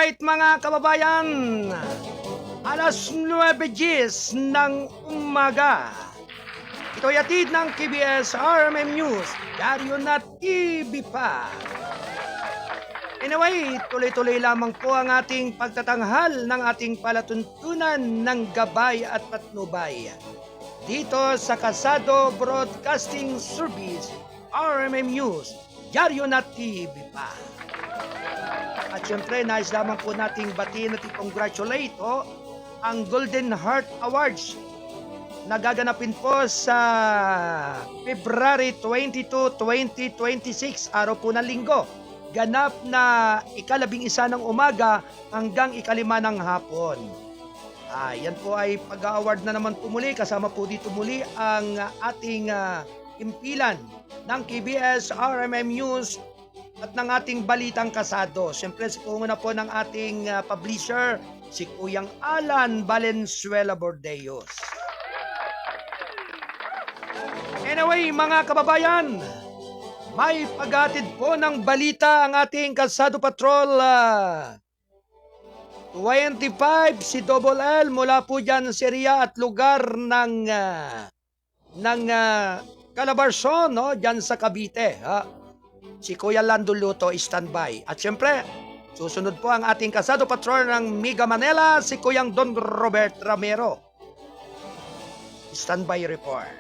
Alright mga kababayan, alas 9:10 ng umaga. Ito'y atid ng KBS RMN News, Diaryo na TV pa. Anyway, tuloy-tuloy lamang po ang ating pagtatanghal ng ating palatuntunan ng gabay at patnubay. Dito sa Kasado Broadcasting Service, RMN News, Diaryo na TV pa. At syempre, nais lamang po nating batiin at i-congratulate ang Golden Heart Awards na gaganapin po sa February 22, 2026, araw po ng linggo. Ganap na ika-11 ng umaga hanggang ika-5 ng hapon. Yan po ay pag-award na naman po muli. Kasama po dito muli ang ating impilan ng KBS RMM News at ng ating balitang kasado. Siyempre, sipungan na po ng ating publisher, si Kuyang Alan Valenzuela Bordeos. Anyway, mga kababayan, may paghatid po ng balita ang ating Kalsado Patrol 25 si Double L mula po dyan sa area at lugar ng Calabarzon, dyan sa Cavite. Si Kuya Lando Luto, standby. At syempre, susunod po ang ating Kalsado Patrol ng Mega Manila, si Kuyang Don Robert Ramero. Standby report.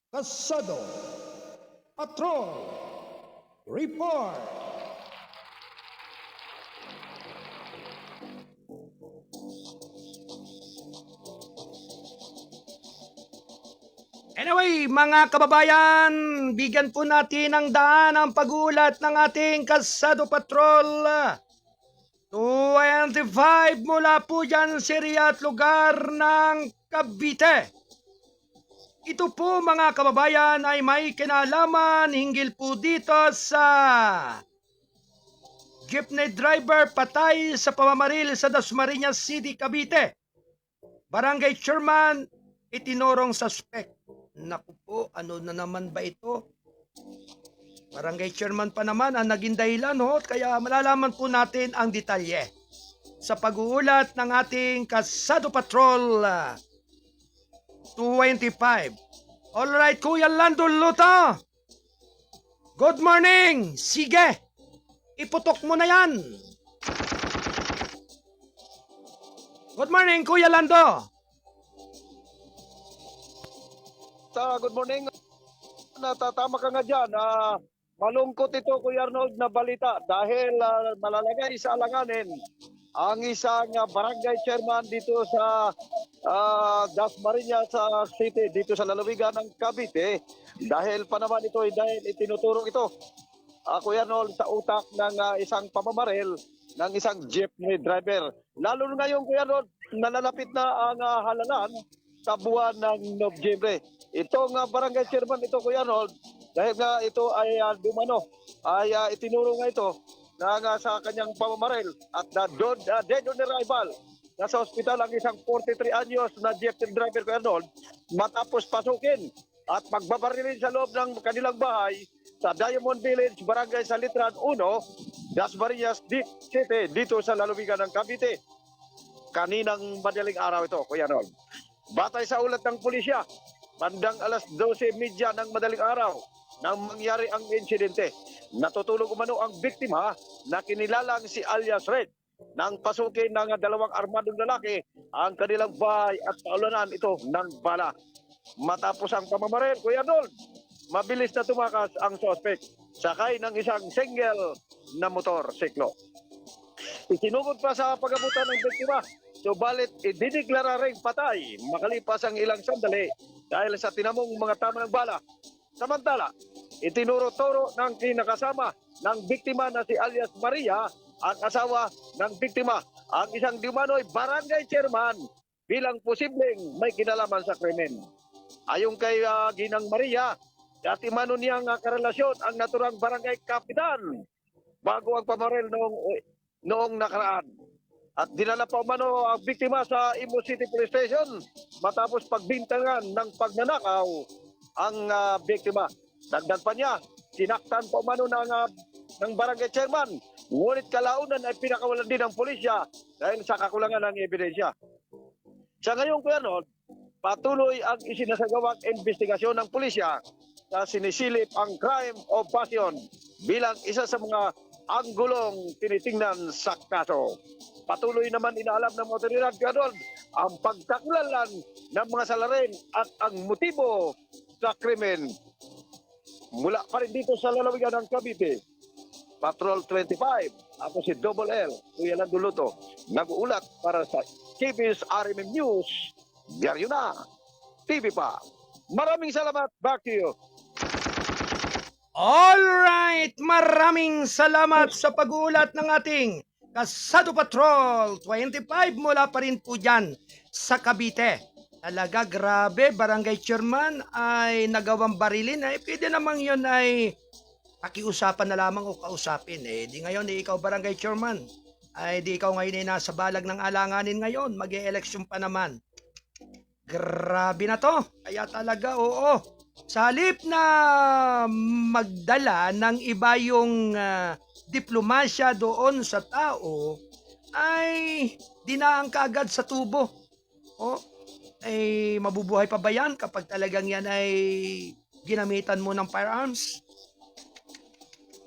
Kalsado Patrol report. Anyway, mga kababayan, bigyan po natin ng daan ang pag-ulat ng ating Kalsado Patrol 25 mula po dyan sa area at lugar ng Cavite. Ito po mga kababayan ay may kinalaman hinggil po dito sa jeepney driver patay sa pamamaril sa Dasmariñas City, Cavite. Barangay chairman itinorong suspect. Naku po, ano na naman ba ito? Barangay chairman pa naman ang naging dahilan, kaya malalaman po natin ang detalye sa pag-uulat ng ating Kalsado Patrol 25. Alright, Kuya Lando Luto. Good morning. Sige, iputok mo na yan. Good morning, Kuya Lando. Good morning. Natatama ka nga dyan. Malungkot ito, Kuya Arnold, na balita dahil malalagay sa alanganin ang isang barangay chairman dito sa Dasmariñas City, dito sa lalawigan ng Cavite. Dahil pa naman ito dahil itinuturong ito, Kuya Arnold, sa utak ng isang pamamaril ng isang jeepney driver. Lalo ngayon, Kuya Arnold, nalalapit na ang halalan sa buwan ng Nobyembre. Itong barangay chairman ito, Kuya Arnold, dahil nga ito ay dumano, ay itinuro nga ito na sa kanyang pamamaril at dead on arrival. Nasa ospital ang isang 43 anyos na jeepney driver, Kuya Arnold, matapos pasukin at magbabarilin sa loob ng kanilang bahay sa Diamond Village, Barangay Salitran 1, Dasmariñas City, dito sa lalawigan ng Cavite. Kaninang madaling araw ito, Kuya Arnold. Batay sa ulat ng pulisya, bandang alas 12:30 ng madaling araw nang mangyari ang insidente. Natutulog umano ang biktima na kinilalang si alias Red nang pasukin ng dalawang armadong lalaki ang kanilang bahay at paulanan ito ng bala. Matapos ang pamamaril, Kuya Arnold, mabilis na tumakas ang suspect sakay ng isang single na motorsiklo. Isinugod pa sa pag-abutan ng biktima, subalit idideklara ring patay makalipas ang ilang sandali dahil sa tinamong mga tama ng bala. Samantala, itinuro-turo ng kinakasama ng biktima na si alias Maria, ang asawa ng biktima, ang isang dumanoy barangay chairman bilang posibleng may kinalaman sa krimen. Ayon kay Ginang Maria, dati mano niyang karelasyon ang naturang barangay kapitan bago ang pamaril noong nakaraan. at dinala pa umano ang biktima sa Imo City Police Station matapos pagbintangan ng pagnanakaw ang biktima. Dagdag pa niya, sinaktan pa umano ng barangay chairman, ngunit kalaunan ay pinakawalan din ng pulisya dahil sa kakulangan ng ebidensya. Sa ngayong Kuya, patuloy ang isinasagawang investigasyon ng pulisya na sinisilip ang crime of passion bilang isa sa mga anggulong tinitingnan sa kaso. Patuloy naman inaalam ng otoridad ang pagtaklalan ng mga salarin at ang motibo sa krimen. Mula pa rin dito sa lalawigan ng Cavite, Patrol 25, ako si Double L, Kuya Landuluto, nag-uulat para sa KBS RMM News. Diaryo na, TV pa. Maraming salamat, back to you. Alright, maraming salamat sa pag-uulat ng ating Kasado Patrol 25 mula pa rin po dyan sa Cavite. Talaga grabe, barangay chairman ay nagawang barilin. Pwede namang yun ay pakiusapan na lamang o kausapin. Di ngayon, ikaw barangay chairman. Di ikaw ngayon ay nasa balag ng alanganin ngayon. Mag-e-election pa naman. Grabe na to. Kaya talaga, oo. Sa halip na magdala ng iba yung diplomasya doon sa tao, ay dinaan kaagad sa tubo. Mabubuhay pa ba yan kapag talagang yan ay ginamitan mo ng firearms?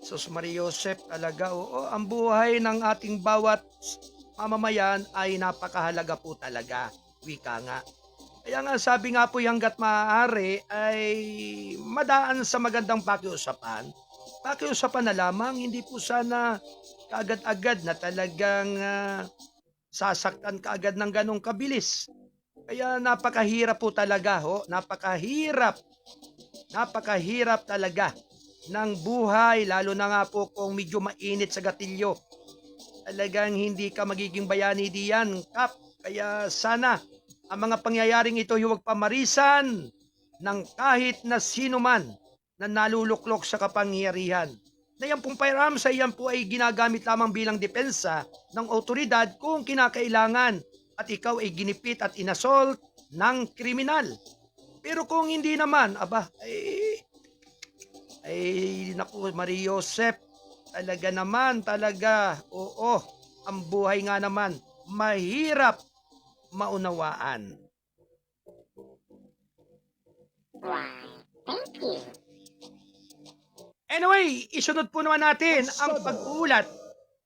Sus Maria Josep, talaga, oo. Ang buhay ng ating bawat mamamayan ay napakahalaga po talaga. Wika nga. Kaya nga sabi nga po hanggat maaari ay madaan sa magandang pakiusapan. Pakiusapan na lamang, hindi po sana kaagad-agad na talagang sasaktan kaagad ng ganong kabilis. Kaya napakahirap po talaga, napakahirap talaga ng buhay, lalo na nga po kung medyo mainit sa gatilyo. Talagang hindi ka magiging bayani diyan, Kap. Kaya sana ang mga pangyayaring ito huwag pamarisan ng kahit na sino man na naluluklok sa kapangyarihan. Na yan pong firearms ay yan po ay ginagamit lamang bilang depensa ng otoridad kung kinakailangan at ikaw ay ginipit at inassault ng kriminal. Pero kung hindi naman, naku, Maria Josep, talaga, oo, ang buhay nga naman, mahirap maunawaan. Thank you. Anyway, isunod po naman natin ang pag-uulat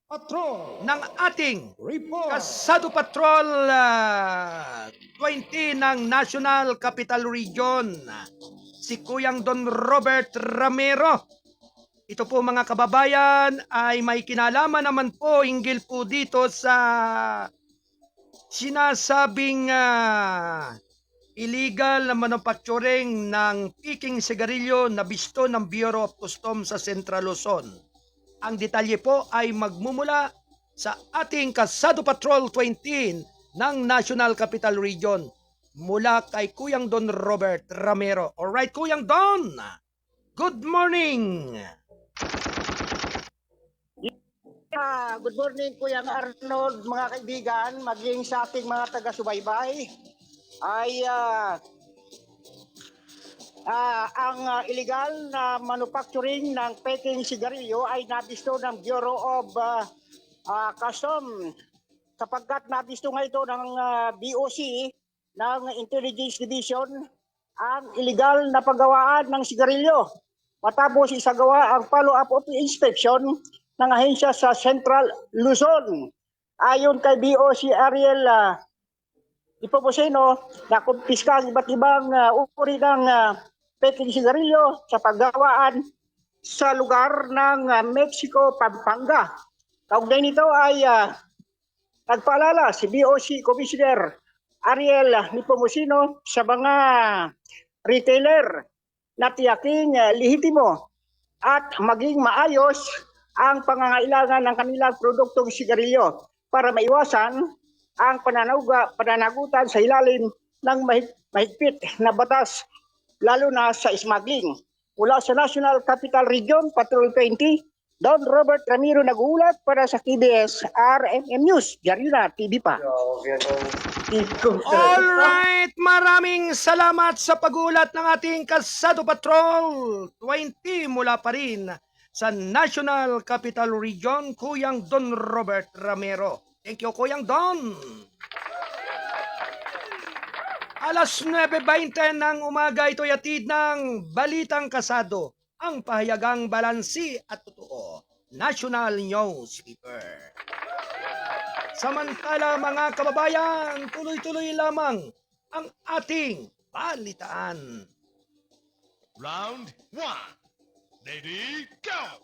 Patrol ng ating Report. Kasado Patrol 20 ng National Capital Region, si Kuyang Don Robert Ramero. Ito po mga kababayan ay may kinalaman naman po hinggil po dito sa sinasabing illegal na manufacturing ng piking sigarilyo na bisto ng Bureau of Customs sa Central Luzon. Ang detalye po ay magmumula sa ating Kasado Patrol 20 ng National Capital Region mula kay Kuyang Don Robert Ramero. Alright, Kuyang Don, good morning! Good morning, Kuya Arnold, mga kaibigan, maging sa ating mga taga-subaybay. Ang illegal na manufacturing ng peking sigarilyo ay nabisto ng Bureau of Customs sapagkat nabisto nga ito ng BOC ng Intelligence Division ang illegal na paggawaan ng sigarilyo. Matapos isagawa ang follow-up of inspection ng ahensya sa Central Luzon. Ayon kay BOC Ariel Ipoposeno, nakumpiska ang iba't ibang uri ng peking sigarilyo sa paggawaan sa lugar ng Mexico, Pampanga. Kaugnay nito ay nagpaalala si BOC Commissioner Ariel Nepomuceno sa mga retailer na tiyaking lehitimo at maging maayos ang pangangailangan ng kanilang produktong sigarilyo para maiwasan ang pananagutan sa ilalim ng mahigpit na batas, lalo na sa smuggling. Mula sa National Capital Region, Patrol 20, Don Robert Ramiro nagulat para sa KBS RMM News. Diyan na, TV pa. Alright, maraming salamat sa pagulat ng ating Kasado Patrol 20 mula pa rin sa National Capital Region, Kuyang Don Robert Ramiro. Thank you, Kuyang Don. Alas 9:20 ng umaga, ito'y atid ng Balitang Kasado, ang pahayagang balansi at totoo, National Newspaper. Samantala mga kababayan, tuloy-tuloy lamang ang ating balitaan. Round 1. Ready, go!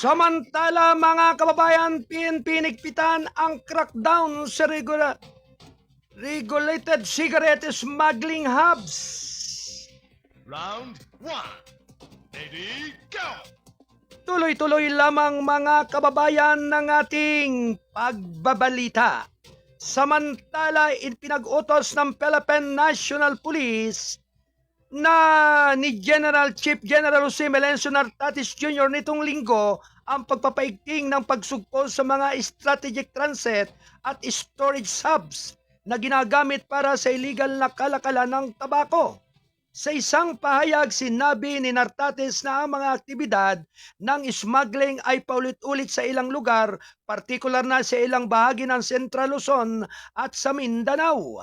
Samantala mga kababayan, pinigpitan ang crackdown sa regulated cigarette smuggling hubs. Round 1. Ready, go! Tuloy-tuloy lamang mga kababayan ng ating pagbabalita. Samantala, ipinag-utos ng Philippine National Police na ni Chief General Jose Melencio Nartates Jr. nitong linggo ang pagpapaigting ng pagsugpo sa mga strategic transit at storage hubs na ginagamit para sa illegal na kalakalan ng tabako. Sa isang pahayag, sinabi ni Nartates na ang mga aktibidad ng smuggling ay paulit-ulit sa ilang lugar, partikular na sa ilang bahagi ng Central Luzon at sa Mindanao.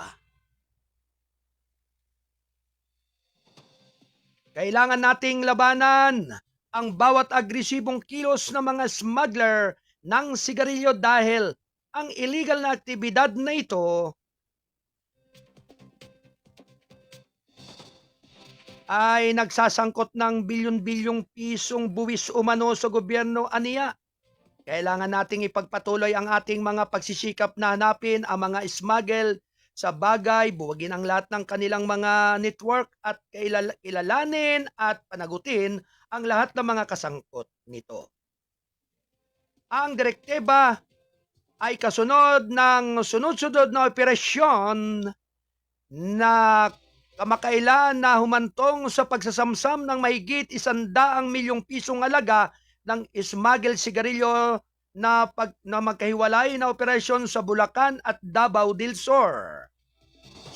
Kailangan nating labanan ang bawat agresibong kilos ng mga smuggler ng sigarilyo dahil ang illegal na aktibidad na ito ay nagsasangkot ng bilyon-bilyong pisong buwis umano sa gobyerno aniya. Kailangan nating ipagpatuloy ang ating mga pagsisikap na hanapin ang mga smuggle sa bagay, buwagin ang lahat ng kanilang mga network at kilalanin at panagutin ang lahat ng mga kasangkot nito. Ang direktiba ay kasunod ng sunod-sunod na operasyon na kamakailan na humantong sa pagsasamsam ng mahigit 100 milyong pisong halaga ng smuggled sigarilyo na magkahiwalay na operasyon sa Bulacan at Davao del Sur.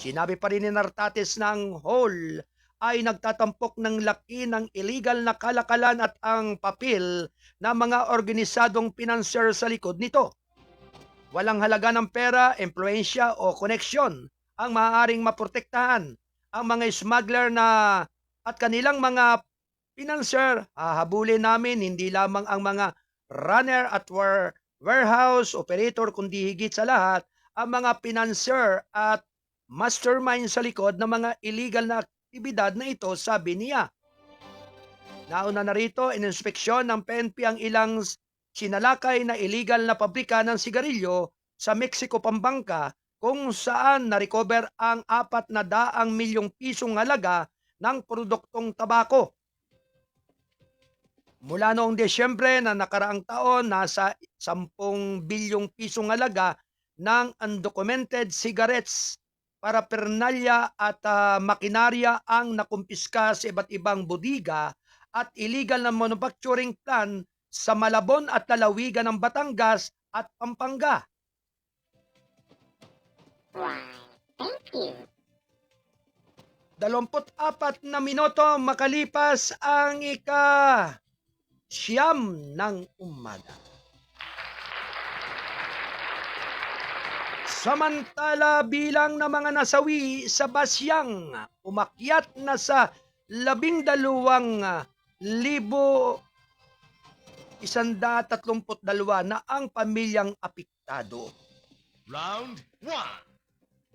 Sinabi pa rin ni Nartates na ang whole ay nagtatampok ng laki ng illegal na kalakalan at ang papel na mga organisadong pinanser sa likod nito. Walang halaga ng pera, impluensya o koneksyon ang maaaring maprotektahan. Ang mga smuggler na at kanilang mga pinanser, hahabulin namin hindi lamang ang mga runner at warehouse operator kundi higit sa lahat ang mga pinanser at mastermind sa likod ng mga illegal na aktibidad na ito, sabi niya. Nauna na rito, ininspeksyon ng PNP ang ilang sinalakay na illegal na pabrika ng sigarilyo sa Mexico, Pampanga, kung saan na-recover ang 400 milyong pisong halaga ng produktong tabako. Mula noong Desyembre na nakaraang taon, nasa 10 bilyong pisong halaga ng undocumented cigarettes, parapernalya at makinarya ang nakumpiska sa iba't ibang bodega at illegal na manufacturing plant sa Malabon at lalawigan ng Batangas at Pampanga. Thank you. 24 na minuto makalipas ang siyam ng umaga. Samantala, bilang ng mga nasawi sa Basyang umakyat na sa 12,132 na ang pamilyang apektado. Round 1.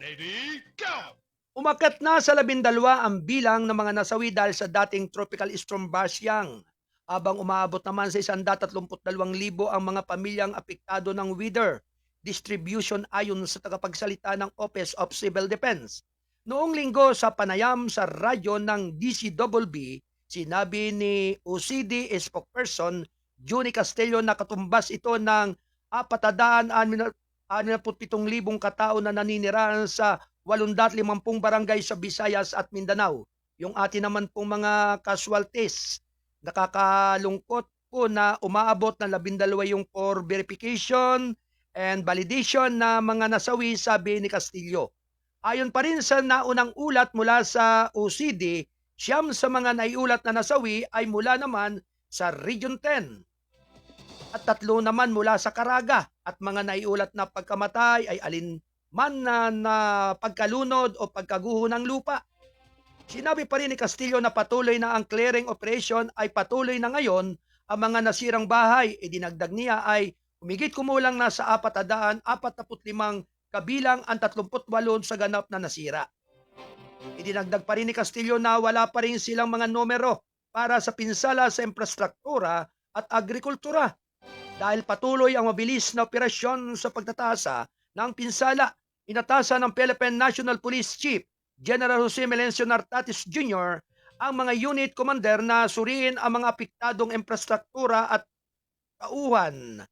Ready, go! Umakyat na sa 12 ang bilang ng mga nasawi dahil sa dating Tropical Storm Basyang, habang umaabot naman sa 132,000 ang mga pamilyang apektado ng weather. distribution ayon sa tagapagsalita ng Office of Civil Defense. Noong linggo sa panayam sa radyo ng DCWB, sinabi ni OCD spokesperson Juni Castillo na katumbas ito ng 467,000 katao na naninirahan sa 850 barangay sa Visayas at Mindanao. Yung atin naman pong mga casualties, nakakalungkot po na umaabot na 12 yung for verification and validation na mga nasawi, sabi ni Castillo. Ayon pa rin sa naunang ulat mula sa OCD, 9 sa mga naiulat na nasawi ay mula naman sa Region 10 at 3 naman mula sa Caraga, at mga naiulat na pagkamatay ay alinman na pagkalunod o pagkaguho ng lupa. Sinabi pa rin ni Castillo na patuloy na ang clearing operation ay patuloy na ngayon. Ang mga nasirang bahay, idinagdag niya, ay humigit kumulang na sa 445 kabilang ang 38 sa ganap na nasira. Idinagdag pa rin ni Castillo na wala pa rin silang mga numero para sa pinsala sa infrastruktura at agrikultura. Dahil patuloy ang mabilis na operasyon sa pagtatasa ng pinsala, inatasa ng Philippine National Police Chief General Jose Melencio Nartatis Jr. ang mga unit commander na suriin ang mga apektadong infrastruktura at tauhan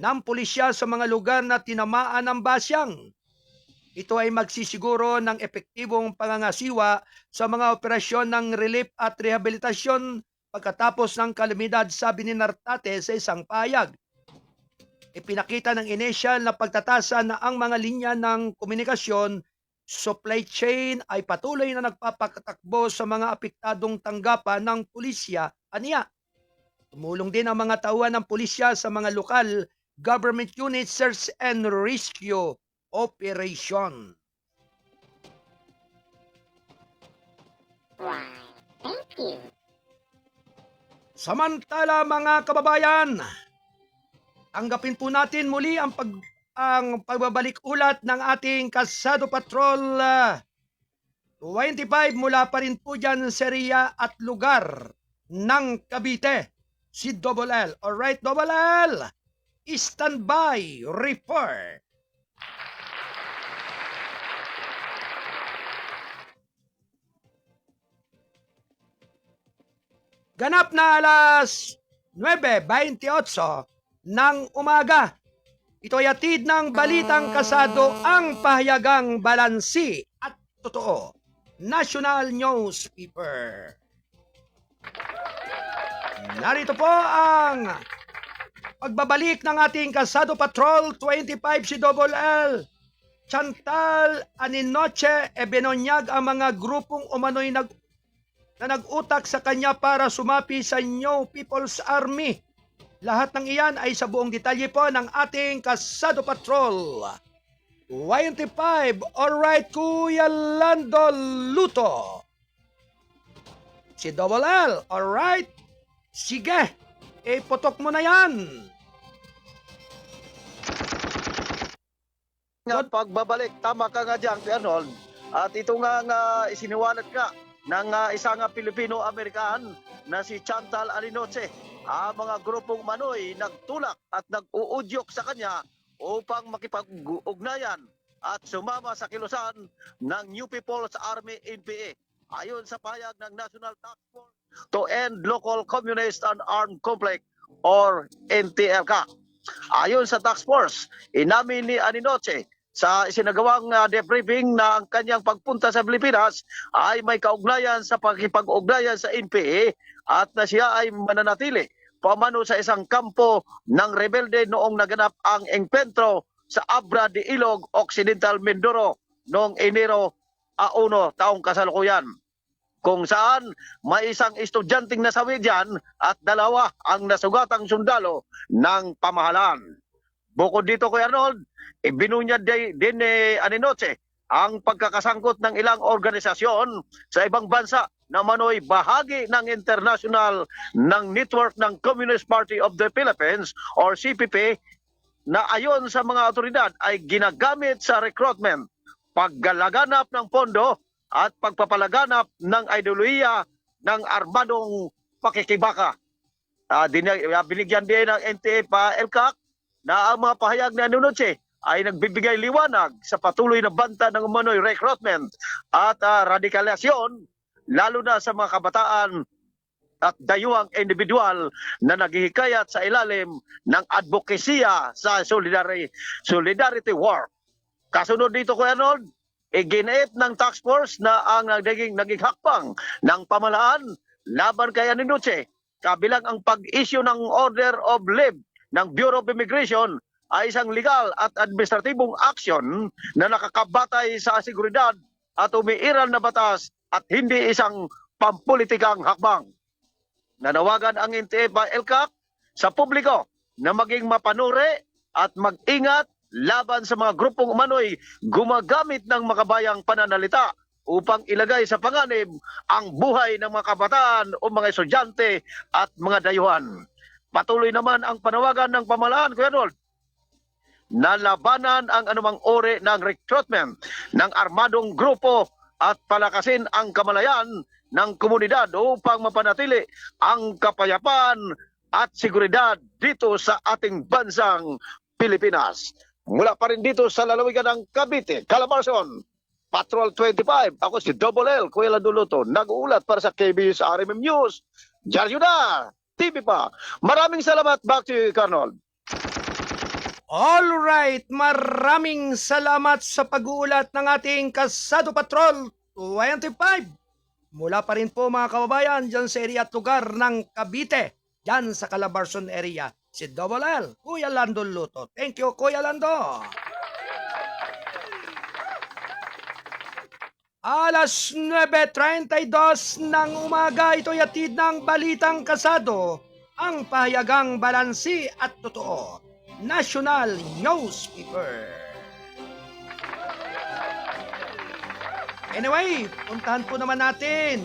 ng pulisya sa mga lugar na tinamaan ng basyang. Ito ay magsisiguro ng epektibong pangangasiwa sa mga operasyon ng relief at rehabilitasyon pagkatapos ng kalamidad, sabi ni Nartates sa isang pahayag. Ipinakita ng inisyal na pagtatasa na ang mga linya ng komunikasyon, supply chain ay patuloy na nagpapatakbo sa mga apektadong tanggapan ng pulisya, aniya. Tumulong din ang mga tauhan ng pulisya sa mga lokal government unit search and rescue operation. Why, thank you. Samantala mga kababayan, tanggapin po natin muli ang pagbabalik ulat ng ating Kasado Patrol 25 mula pa rin po dyan sa area at lugar ng Cavite, si Double L. Alright, Double L, standby, report. Ganap na alas 9:28 ng umaga. Ito ay atid ng Balitang Kasado, ang pahayagang balansi at totoo. National Newspaper. Narito po ang pagbabalik ng ating Kasado Patrol 25, si Double L. Chantal Aninoche binonyag ang mga grupong umano'y na nag-utak sa kanya para sumapi sa New People's Army. Lahat ng iyan ay sa buong detalye po ng ating Kasado Patrol 25. Alright, Kuya Lando Luto. Si Double L, alright. Sige, ipotok mo na yan. Nga pagbabalik, tama ka nga dyan, Arnold. At ito nga isiniwalat ka ng isang Pilipino-American na si Chantal Alinoche. Ang mga grupong manoy nagtulak at nag-uudyok sa kanya upang makipag-ugnayan at sumama sa kilusan ng New People's Army NPA. Ayon sa pahayag ng National Task Force to End Local Communist and Armed Conflict or NTLK. Ayon sa task force, inamin ni Aninoche sa isinagawang debriefing na ang kanyang pagpunta sa Pilipinas ay may kaugnayan sa pakipag-ugnayan sa NPA at na siya ay mananatili pamano sa isang kampo ng rebelde noong naganap ang engkwentro sa Abra de Ilog, Occidental Mindoro noong Enero 1 taong kasalukuyan, kung saan may isang estudyanteng nasawi dyan at 2 ang nasugatang sundalo ng pamahalaan. Bukod dito, Kuya Arnold, ibinunyad din ni Aninoche ang pagkakasangkot ng ilang organisasyon sa ibang bansa na manoy bahagi ng international ng network ng Communist Party of the Philippines or CPP na ayon sa mga otoridad ay ginagamit sa recruitment, paggalaganap ng pondo at pagpapalaganap ng ideolohiya ng armadong pakikibaka. Binigyan din ng NTA pa LCAC na ang mga pahayag na Aninoche ay nagbibigay liwanag sa patuloy na banta ng umano'y recruitment at radikalisasyon, lalo na sa mga kabataan at dayuhang individual na naghihikayat sa ilalim ng advokasya sa solidarity war. Kasunod dito, Kuya Arnold, iginiit ng task force na ang naging hakbang ng pamahalaan laban kay Aninoche, kabilang ang pag-issue ng order of leave ng Bureau of Immigration ay isang legal at administratibong aksyon na nakakabatay sa seguridad at umiiral na batas at hindi isang pampulitikang hakbang. Nanawagan ang NTF-LCAC sa publiko na maging mapanuri at mag-ingat laban sa mga grupong umano'y gumagamit ng makabayang pananalita upang ilagay sa panganib ang buhay ng mga kabataan o mga estudyante at mga dayuhan. Patuloy naman ang panawagan ng pamahalaan, Kuya Arnold, na labanan ang anumang uri ng recruitment ng armadong grupo at palakasin ang kamalayan ng komunidad upang mapanatili ang kapayapaan at seguridad dito sa ating bansang Pilipinas. Mula pa rin dito sa lalawigan ng Cavite, Calabarzon, Patrol 25, ako si Double L, Kuya Landuluto, nag-uulat para sa KBS RMM News, Diaryo na, TV pa. Maraming salamat, back to you, Arnold. Alright, maraming salamat sa pag-uulat ng ating Kasado Patrol 25. Mula pa rin po mga kababayan dyan sa area at lugar ng Cavite, dyan sa Calabarzon area. Si Double L, Kuya Lando Luto. Thank you, Kuya Lando. Alas 9:32 ng umaga, ito'y atid ng Balitang Kasado, ang pahayagang balansi at totoo. National Newspaper. Anyway, puntahan po naman natin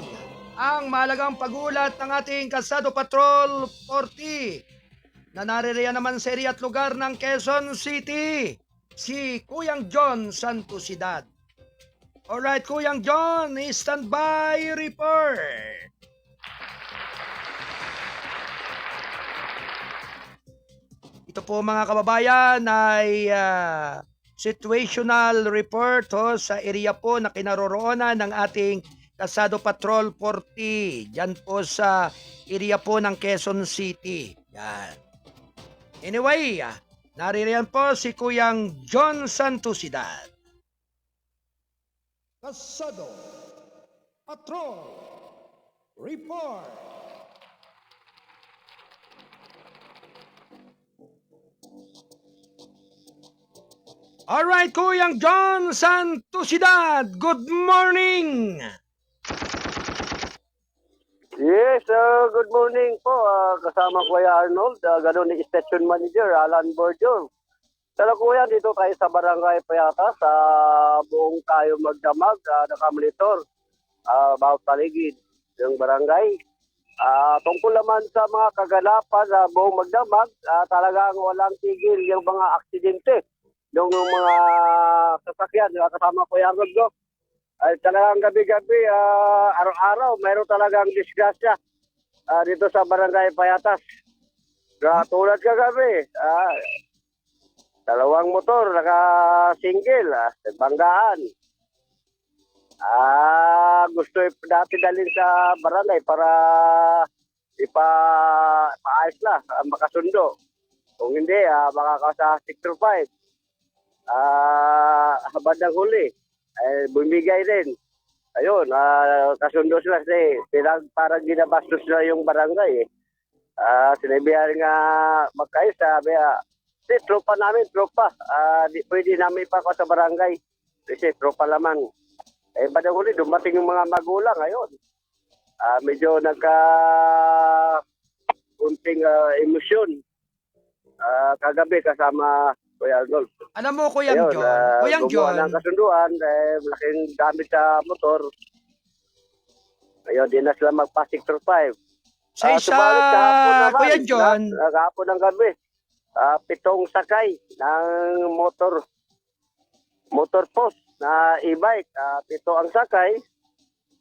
ang mahalagang pag-ulat ng ating Kasado Patrol 40 na naririyan naman sa area at lugar ng Quezon City, si Kuyang John Santosidad. Alright, Kuyang John, standby report. Ito po mga kababayan ay situational report sa area po na kinaroroonan ng ating Kasado Patrol 40. Diyan po sa area po ng Quezon City. Yan. Anyway, naririyan po si Kuyang John Santosidad. Kasado Patrol Report. Alright, Kuyang John Santosidad, good morning! Yes, good morning po. Kasama Kuya Arnold, ganun ni Station Manager Alan Borjo. Kuya, dito tayo sa Barangay Payata sa buong tayo magdamag, nakamonitor about paligid ng barangay. Tungkol naman sa mga kaganapan sa buong magdamag, talagang walang tigil yung mga aksidente. Yung mga sasakyan, kasama Kuya Arnold, no? Ay talagang gabi-gabi, araw-araw, mayroon talagang disgrasya dito sa Barangay Payatas. Tulad kagabi, dalawang motor naka-single, nagbanggaan. Gusto dati dalhin sa barangay para ipaayos na, makasundo. Kung hindi, makaka sa Sector 5. Bandang huli, bumigay din. Ayun, kasundo sila kasi parang ginabastos na yung barangay. Sinabihan nga magkayos, sabi, tropa namin, tropa. Pwede namin ipako sa barangay. Kasi tropa laman. Bandang huli, dumating yung mga magulang. Ayun, medyo kunting emosyon. Kagabi kasama Kuya Arnold. Alam mo, Kuyang John, Kuyang John, ng kasunduan, malaking gamit sa motor. Ayun, di na sila magpa-Sector 5. sa isa, Kuyang John, Kahapon ng gabi, 7 sakay ng motor post na e-bike. 7 ang sakay,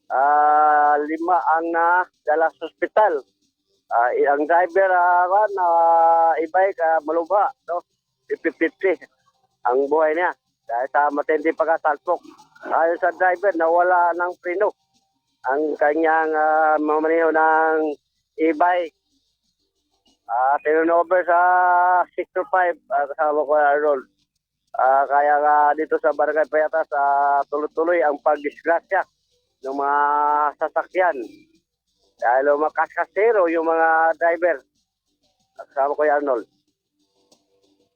5 ang dala sa ospital. Ang driver e-bike, malubha, no? 50-50. ang buhay niya dahil sa matindi pagkasalpok. Ayon sa driver, nawala ng preno ang kanyang mamaneho ng e-bike. Turnover sa 6-5 kasama ko Arnold. Kaya nga dito sa Barangay Payatas, tuloy-tuloy ang pagdisgrasya ng mga sasakyan. Dahil makaskasero yung mga driver. Kasama ko Arnold.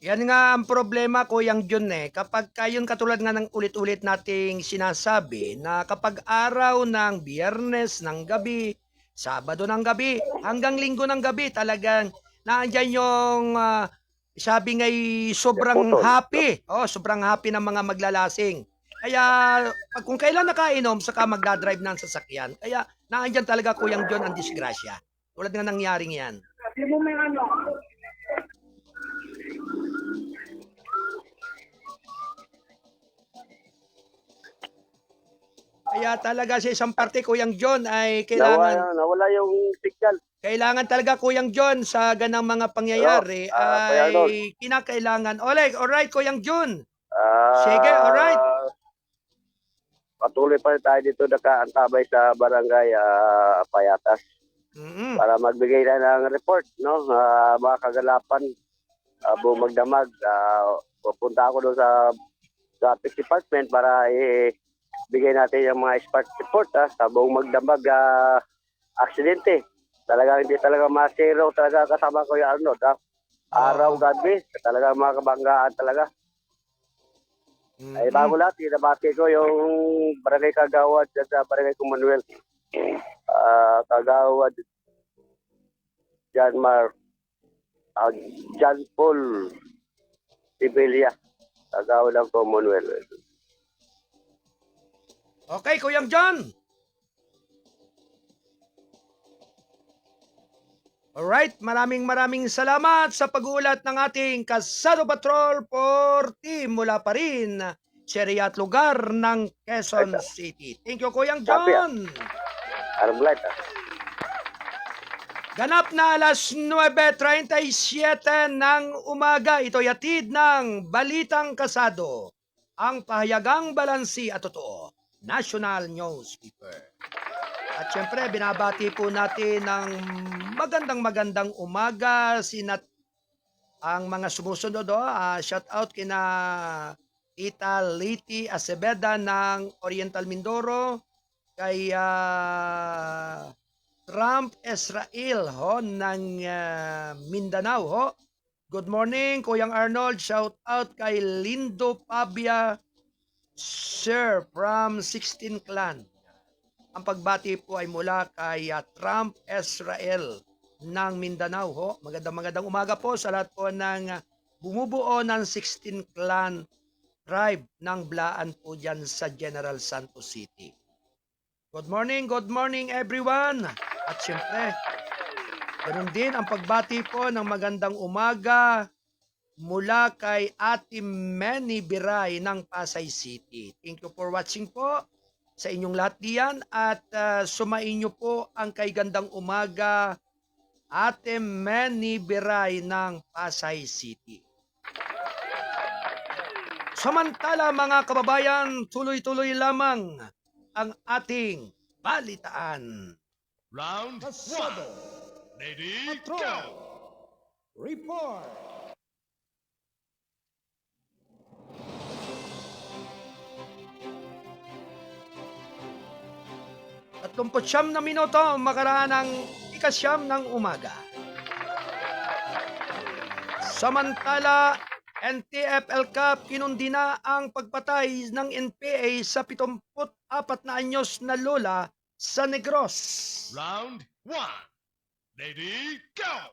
Yan nga ang problema, Kuyang Jun Kapag kayon katulad nga ng ulit-ulit nating sinasabi na kapag araw ng Biyernes ng gabi, Sabado ng gabi, hanggang Linggo ng gabi, talagang naandyan yung sabi nga'y sobrang happy. Sobrang happy ng mga maglalasing. Kaya kung kailan nakainom, saka magdadrive ng sasakyan. Kaya naandyan talaga, Kuyang John, ang disgrasya. Tulad nga nangyaring yan. Kaya talaga sa isang parte, Kuyang John, ay kailangan... Nawala yung signal. Kailangan talaga, Kuyang John, sa ganang mga pangyayari ay kinakailangan. Alright, Kuyang John. Sige, alright. Patuloy pa rin tayo dito nakaantabay sa Barangay Payatas para magbigay na ng report, no? Mga kagalapan, buong magdamag. Pupunta ako doon sa Traffic Department para bigay natin yung mga expert report sa buong magdamag aksidente. Talaga hindi talaga masero talaga kasama ko yung Arnold. Araw, gabi, talaga mga kabanggaan talaga. Ay bago lahat, inabati ko yung Barangay Kagawad at Barangay Commonwealth. Kagawad John Paul Sibelia. Kagawad ng Commonwealth. Okay, Kuyang John. Alright, maraming salamat sa pag-uulat ng ating Kasado Patrol for Team mula pa rin sa area at lugar ng Quezon City. Thank you, Kuyang John. Ganap na alas 9:37 ng umaga. Ito yatid ng Balitang Kasado, ang pahayagang balansi at totoo, National Newspaper. At syempre, binabati po natin ng magandang umaga ang mga sumusunod. Shout out kina Tita Liti Acebeda ng Oriental Mindoro, kay Trump Israel ng Mindanao. Good morning, Kuyang Arnold. Shout out kay Lindo Pabia Sir from 16 Clan. Ang pagbati po ay mula kay Trump Israel ng Mindanao. Magandang umaga po sa lahat po ng bumubuo ng 16 Clan tribe ng Blaan po dyan sa General Santos City. Good morning everyone. At syempre, ganun din ang pagbati po ng magandang umaga mula kay Ate Manny Biray ng Pasay City. Thank you for watching po sa inyong lahat diyan at sumain nyo po ang kay gandang umaga Ate Manny Biray ng Pasay City. Samantala mga kababayan, tuloy-tuloy lamang ang ating balitaan. Round 1. Ready, go! Report! At 29 na minuto makaraan ng ikasyam ng umaga. Samantala, NTFL Cup kinundi na ang pagpatay ng NPA sa 74 na anyos na lola sa Negros. Round 1. Ready, go!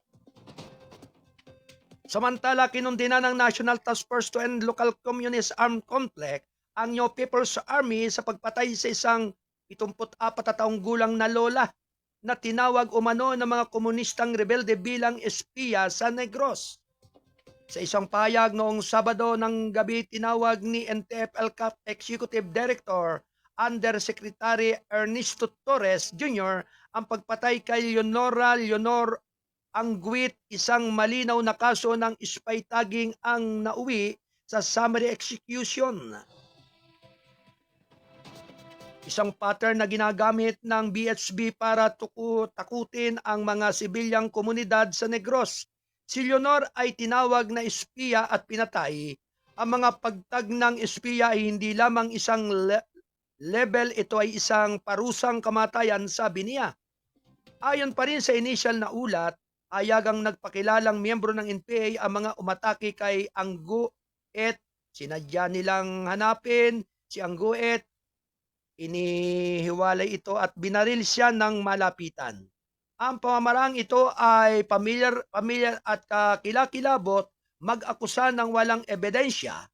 Samantala, kinundi na ng National Task Force to End Local Communist Armed Conflict ang New People's Army sa pagpatay sa isang 74 na taong gulang na lola na tinawag umano ng mga komunistang rebelde bilang espiya sa Negros. Sa isang payag noong Sabado ng gabi, tinawag ni NTFL CAP Executive Director Undersecretary Ernesto Torres Jr. ang pagpatay kay Leonor Angguit, isang malinaw na kaso ng spy tagging ang nauwi sa summary execution. Isang pattern na ginagamit ng BHB para takutin ang mga sibilyang komunidad sa Negros. Si Leonor ay tinawag na espiya at pinatay. Ang mga pagtag ng espiya ay hindi lamang isang level, ito ay isang parusang kamatayan, sabi niya. Ayon pa rin sa initial na ulat, ayagang nagpakilalang miyembro ng NPA ang mga umatake kay Angguet. Sinadya nilang hanapin si Angguet. Inihiwalay ito at binaril siya ng malapitan. Ang pamamaraang ito ay pamilyar at kakilakilabot, mag-akusa ng walang ebidensya,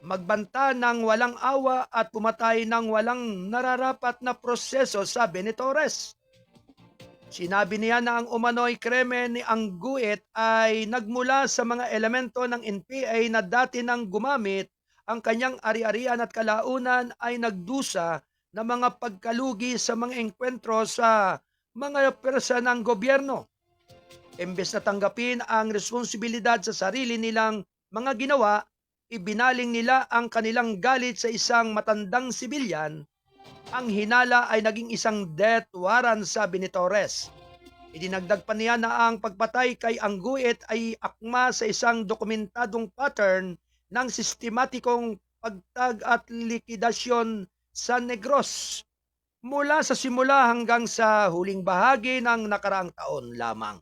magbanta ng walang awa at pumatay ng walang nararapat na proseso, sabi ni Torres. Sinabi niya na ang umano'y krimen ni Angguet ay nagmula sa mga elemento ng NPA na dati nang gumamit ang kanyang ari-arian at kalaunan ay nagdusa ng mga pagkalugi sa mga engkwentro sa mga persa ng gobyerno. Imbes na tanggapin ang responsibilidad sa sarili nilang mga ginawa, ibinaling nila ang kanilang galit sa isang matandang sibilyan. Ang hinala ay naging isang death warrant, sabi ni Torres. Idinagdag pa niya na ang pagpatay kay Angguet ay akma sa isang dokumentadong pattern ng sistematikong pagtag at likidasyon sa Negros mula sa simula hanggang sa huling bahagi ng nakaraang taon lamang.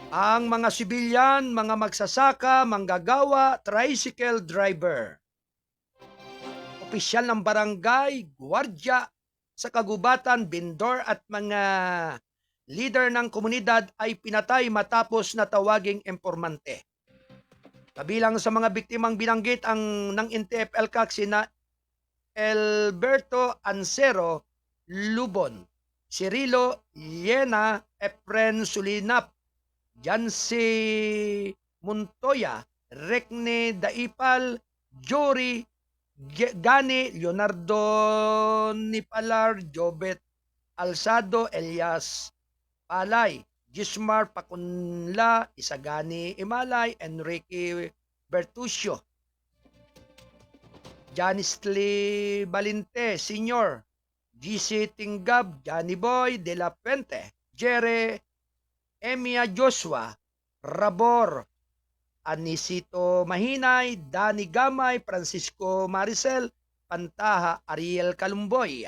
Ang mga sibilyan, mga magsasaka, manggagawa, tricycle driver, opisyal ng barangay, gwardiya sa kagubatan, bindor at mga leader ng komunidad ay pinatay matapos na tawaging impormante. Kabilang sa mga biktimang binanggit ng NTF-ELCAC sina Alberto Ancero Lubon, Cirilo Yena, Efren Sulinap, Jancy Montoya, Rekne Daipal, Jory Gani, Leonardo Nipalar, Jobet Alsado, Elias Palay, Gismar Pacunla, Isagani Imalay, Enrique Bertuccio, Janisli Balinte Sr., GC Tinggab, Johnny Boy De La Puente, Jere Emia Joshua, Rabor, Anisito Mahinay, Dani Gamay, Francisco Maricel, Pantaha, Ariel Calumboy,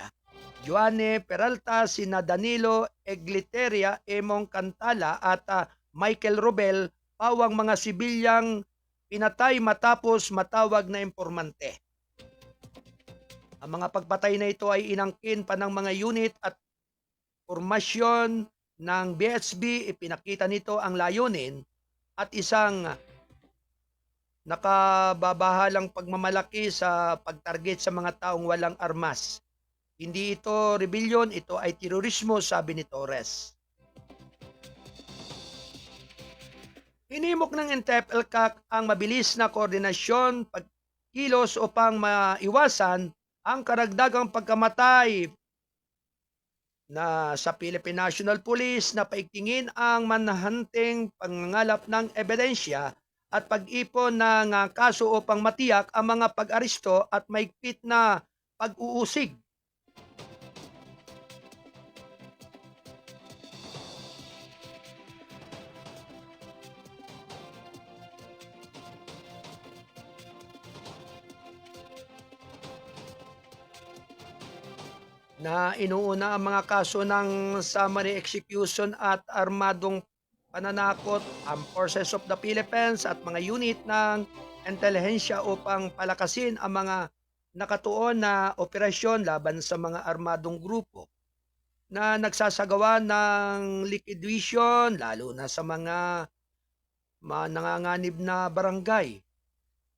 Joanne Peralta, sina Danilo Egliteria, Emong Cantala at Michael Robel, pawang mga sibilyang pinatay matapos matawag na impormante. Ang mga pagpatay na ito ay inangkin pa ng mga unit at formasyon ng BHB. Ipinakita nito ang layunin at isang nakababahalang pagmamalaki sa pagtarget sa mga taong walang armas. Hindi ito rebellion, ito ay terorismo, sabi ni Torres. Hinimok ng NTF-ELCAC ang mabilis na koordinasyon, pagkilos upang maiwasan ang karagdagang pagkamatay na sa Philippine National Police na paigtingin ang manhunting pangangalap ng ebidensya at pag-ipon ng kaso upang matiyak ang mga pag-aristo at maigpit na pag-uusig. Na inuuna ang mga kaso ng summary execution at armadong pananakot, ang Forces of the Philippines at mga unit ng intelihensya upang palakasin ang mga nakatuon na operasyon laban sa mga armadong grupo na nagsasagawa ng liquidation lalo na sa mga nanganganib na barangay.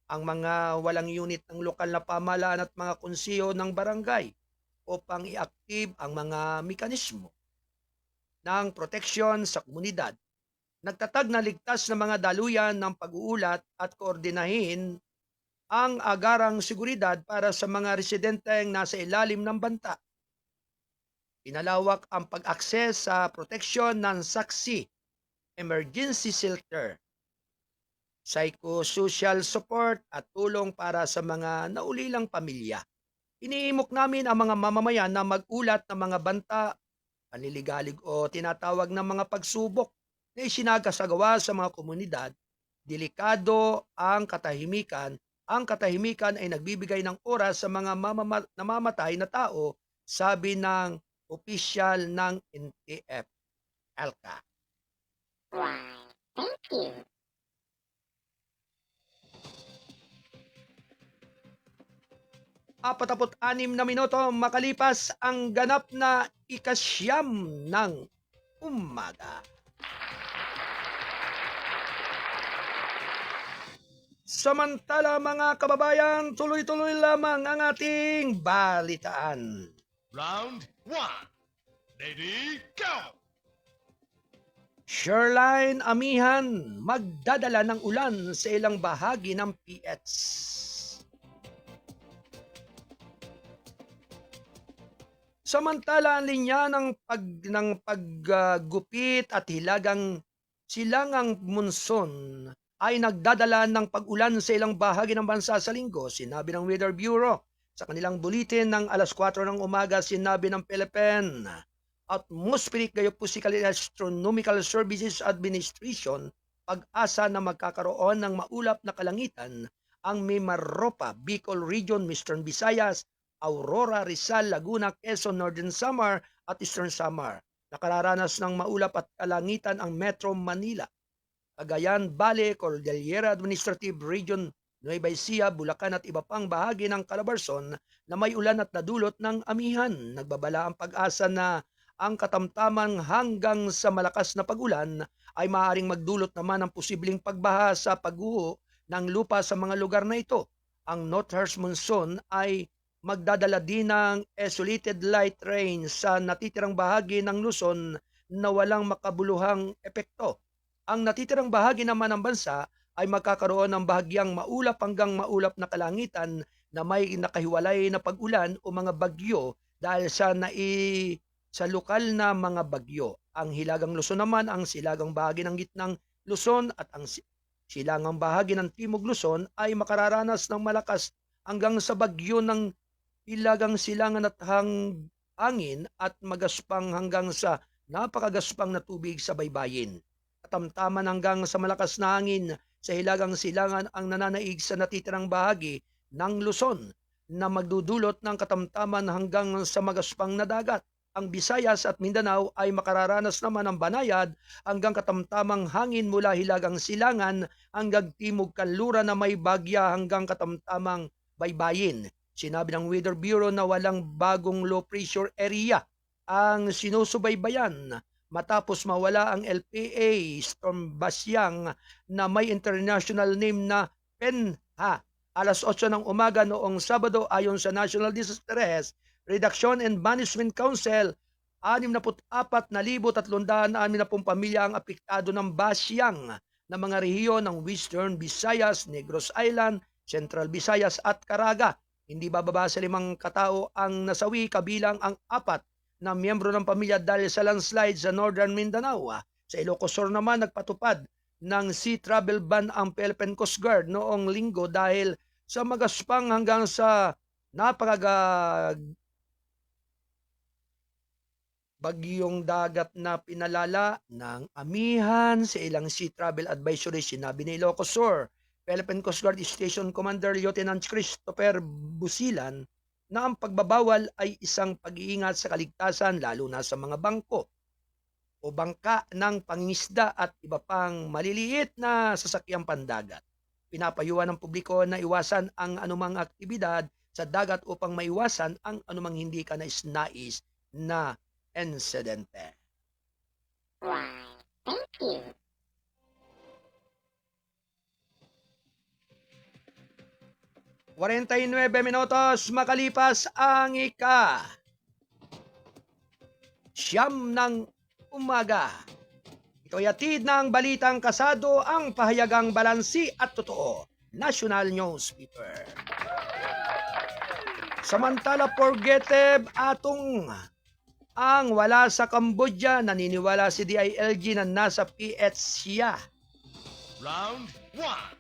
Ang mga walang unit ng lokal na pamahalaan at mga konseho ng barangay upang i-active ang mga mekanismo ng proteksyon sa komunidad. Nagtatag na ligtas na mga daluyan ng pag-uulat at koordinahin ang agarang seguridad para sa mga residenteng nasa ilalim ng banta. Pinalawak ang pag-akses sa proteksyon ng saksi, emergency shelter, psychosocial support at tulong para sa mga naulilang pamilya. Iniimok namin ang mga mamamayan na mag-ulat ng mga banta, panliligalig o tinatawag na mga pagsubok na isinagagawa sa mga komunidad. Delikado ang katahimikan. Ang katahimikan ay nagbibigay ng oras sa mga namamatay na tao, sabi ng opisyal ng NTF, ELCA. Why, thank you. Apataput-anim na minuto makalipas ang ganap na ikasyam ng umaga. Samantala mga kababayan, tuloy-tuloy lamang ang ating balitaan. Round 1. Lady, go! Shoreline Amihan magdadala ng ulan sa ilang bahagi ng PH. Samantala ang linya ng paggupit at silangang monson ay nagdadala ng pag-ulan sa ilang bahagi ng bansa sa linggo, sinabi ng Weather Bureau. Sa kanilang bulletin ng alas 4 ng umaga, sinabi ng Philippine Atmospheric Geophysical and Astronomical Services Administration, pag-asa na magkakaroon ng maulap na kalangitan ang Mimaropa, Bicol Region, Eastern Visayas, Aurora, Rizal, Laguna, Quezon, Northern Samar at Eastern Samar. Nakararanas ng maulap at kalangitan ang Metro Manila, Cagayan, Valle, Cordillera Administrative Region, Nueva Ecija, Bulacan at iba pang bahagi ng Calabarzon na may ulan at nadulot ng amihan. Nagbabala ang pag-asa na ang katamtaman hanggang sa malakas na pag-ulan ay maaaring magdulot naman ng posibleng pagbaha sa pagguho ng lupa sa mga lugar na ito. Ang northwest monsoon ay magdadala din ng isolated light rain sa natitirang bahagi ng Luzon na walang makabuluhang epekto. Ang natitirang bahagi naman ng bansa ay magkakaroon ng bahagyang maulap hanggang maulap na kalangitan na may nakahiwalay na pag-ulan o mga bagyo dahil sa lokal na mga bagyo. Ang Hilagang Luzon naman, ang silagang bahagi ng gitnang Luzon at ang silangang bahagi ng Timog Luzon ay makararanas ng malakas hanggang sa bagyo ng Hilagang Silangan at hangin at magaspang hanggang sa napakagaspang na tubig sa baybayin. Katamtaman hanggang sa malakas na hangin sa Hilagang Silangan ang nananaig sa natitirang bahagi ng Luzon na magdudulot ng katamtaman hanggang sa magaspang na dagat. Ang Visayas at Mindanao ay makararanas naman ng banayad hanggang katamtamang hangin mula Hilagang Silangan hanggang Timog Kanluran na may bagya hanggang katamtamang baybayin. Sinabi ng Weather Bureau na walang bagong low pressure area ang sinusubaybayan matapos mawala ang LPA Storm Basyang na may international name na Penha. Alas 8 ng umaga noong Sabado ayon sa National Disaster Risk Reduction and Management Council, 64,360 pamilya ang apektado ng Basyang na mga rehiyon ng Western Visayas, Negros Island, Central Visayas at Caraga. Hindi bababa sa 5 katao ang nasawi kabilang ang 4 na miyembro ng pamilya dahil sa landslide sa Northern Mindanao. Sa Ilocos Sur naman nagpatupad ng sea travel ban ang Philippine Coast Guard noong linggo dahil sa magaspang hanggang sa bagyong dagat na pinalala ng amihan sa ilang sea travel advisory, sinabi ni Ilocos Sur. Philippine Coast Guard Station Commander Lieutenant Christopher Busilan na ang pagbabawal ay isang pag-iingat sa kaligtasan lalo na sa mga bangko o bangka ng pangingisda at iba pang maliliit na sasakyang pandagat. Pinapayuhan ng publiko na iwasan ang anumang aktibidad sa dagat upang maiwasan ang anumang hindi kanais-nais na insidente. Why, thank you. ₱49 makalipas ang siyam ng umaga. Ito'y atid ng balitang kasado ang pahayagang balansi at totoo. National Newspaper. Samantala forgettable atong ang wala sa Cambodia, naniniwala si DILG na nasa PH siya. Round one.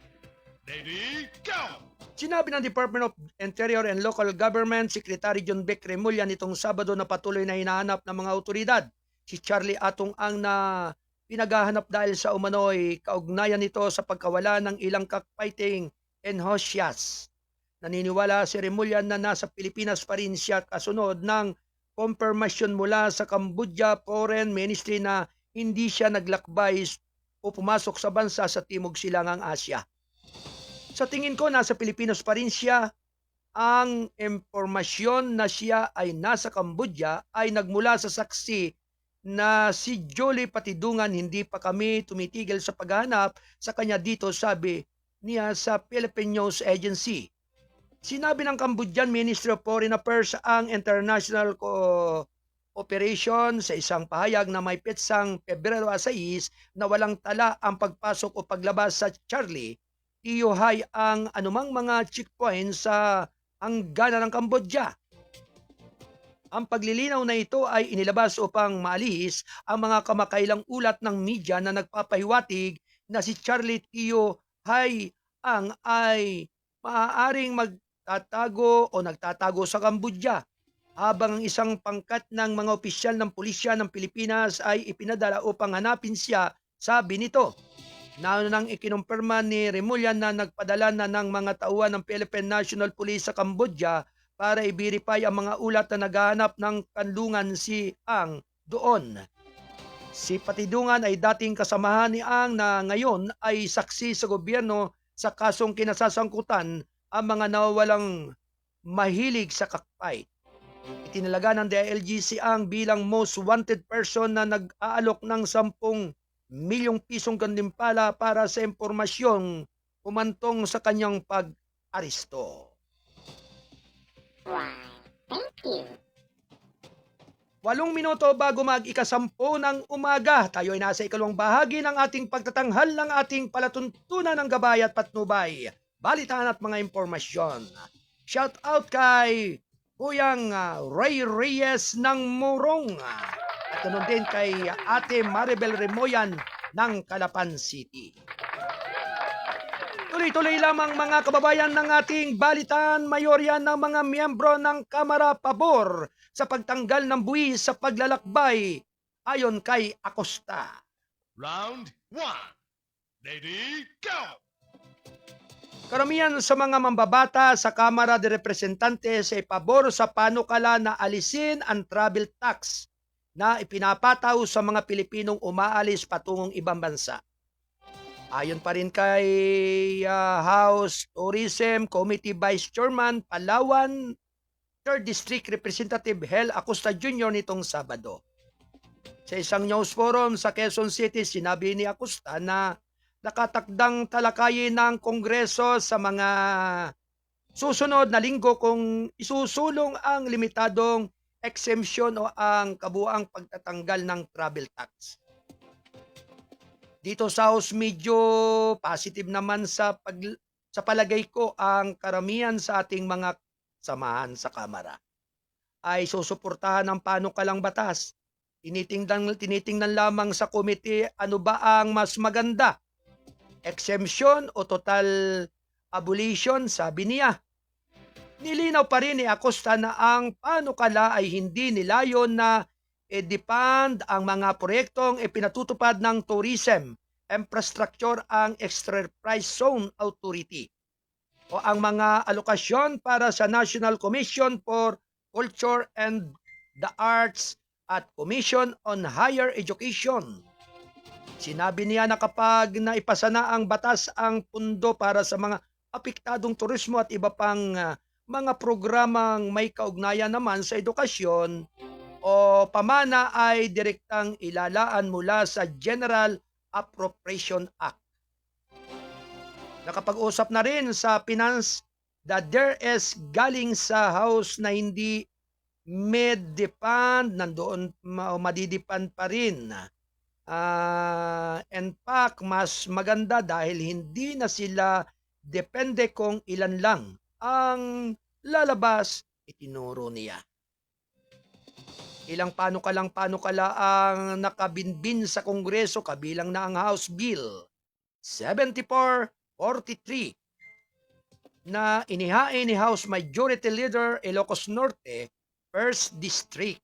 Ready, go! Sinabi ng Department of Interior and Local Government Secretary John Beck Remulla nitong Sabado na patuloy na hinahanap ng mga otoridad si Charlie Atong ang na pinaghahanap dahil sa umano'y kaugnayan nito sa pagkawala ng ilang cockfighting enthusiasts. Naniniwala si Remulla na nasa Pilipinas pa rin siya kasunod ng confirmation mula sa Cambodia Foreign Ministry na hindi siya naglakbay o pumasok sa bansa sa Timog Silangang Asya. Sa tingin ko, nasa Pilipinas pa rin siya. Ang impormasyon na siya ay nasa Cambodia ay nagmula sa saksi na si Jolie Patidungan. Hindi pa kami tumitigil sa paghahanap sa kanya dito, sabi niya sa Philippine News Agency. Sinabi ng Cambodian Ministry of Foreign Affairs ang international operation sa isang pahayag na may petsang Pebrero 6 na walang tala ang pagpasok o paglabas sa Charlie Tiohay ang anumang mga checkpoints sa hangganan ng Cambodia. Ang paglilinaw na ito ay inilabas upang maalis ang mga kamakailang ulat ng media na nagpapahiwatig na si Charlie Tiohay ang ay maaaring magtatago o nagtatago sa Cambodia, habang ang isang pangkat ng mga opisyal ng pulisya ng Pilipinas ay ipinadala upang hanapin siya, sabi nito. Nauna nang ikinumpirma ni Remulla na nagpadala na ng mga tauhan ng Philippine National Police sa Cambodia para i-verify ang mga ulat na naghahanap ng kanlungan si Ang doon. Si Patidungan ay dating kasamahan ni Ang na ngayon ay saksi sa gobyerno sa kasong kinasasangkutan ang mga nawawalang mahilig sa cockfight. Itinalaga ng DILG si Ang bilang most wanted person na nag-aalok ng 10 milyong pisong gantimpala para sa impormasyong umantong sa kanyang pag-aresto. Why, thank you. 8 minuto bago mag-ikasampu ng umaga, tayo ay nasa ikalawang bahagi ng ating pagtatanghal ng ating palatuntunan ng gabay at patnubay, balitaan at mga impormasyon. Shout out kay Kuyang Ray Reyes ng Morong. At ganoon din kay Ate Maribel Remoyan ng Calapan City. Tuloy-tuloy lamang mga kababayan ng ating balitaan, mayorya ng mga miyembro ng Kamara pabor sa pagtanggal ng buwis sa paglalakbay ayon kay Acosta. Round one. Ready, go! Karamihan sa mga mambabata sa Kamara de Representantes ay pabor sa panukala na alisin ang travel tax na ipinapataw sa mga Pilipinong umaalis patungong ibang bansa. Ayon pa rin kay House Tourism Committee Vice Chairman Palawan 3rd District Representative Hel Acosta Jr. nitong Sabado. Sa isang news forum sa Quezon City, sinabi ni Acosta na nakatakdang talakayin ng Kongreso sa mga susunod na linggo kung isusulong ang limitadong exemption o ang kabuang pagtatanggal ng travel tax. Dito sa House medyo positive naman sa palagay ko ang karamihan sa ating mga samahan sa Kamara ay susuportahan ng panukalang batas. Tinitingnan lamang sa komite ano ba ang mas maganda, exemption o total abolition, sabi niya. Nilinaw pa rin ni Acosta na ang panukala ay hindi nilayon na i-depend ang mga proyektong ipinatutupad ng Tourism Infrastructure ang Enterprise Zone Authority o ang mga alokasyon para sa National Commission for Culture and the Arts at Commission on Higher Education. Sinabi niya na kapag naipasa na ang batas ang pundo para sa mga apektadong turismo at iba pang mga programang may kaugnayan naman sa edukasyon o pamana ay direktang ilalaan mula sa General Appropriation Act. Nakapag-usap na rin sa Finance that there is galing sa House na hindi med-depend, nandoon madidepend pa rin. In fact, mas maganda dahil hindi na sila depende kung ilan lang ang lalabas, itinuro niya. Ilang panukala ang nakabinbin sa Kongreso kabilang na ang House Bill 74 43 na inihain ni House Majority Leader Ilocos Norte, 1st District,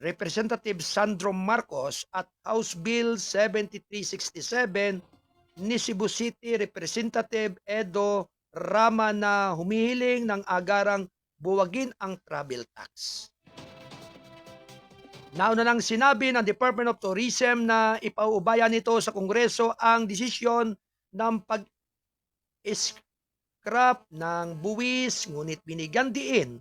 Representative Sandro Marcos, at House Bill 7367 ni Cebu City Representative Edo Rama na humihiling ng agarang buwagin ang travel tax. Nauna nang sinabi ng Department of Tourism na ipauubaya nito sa Kongreso ang desisyon ng pag-scrap ng buwis, ngunit binigyan diin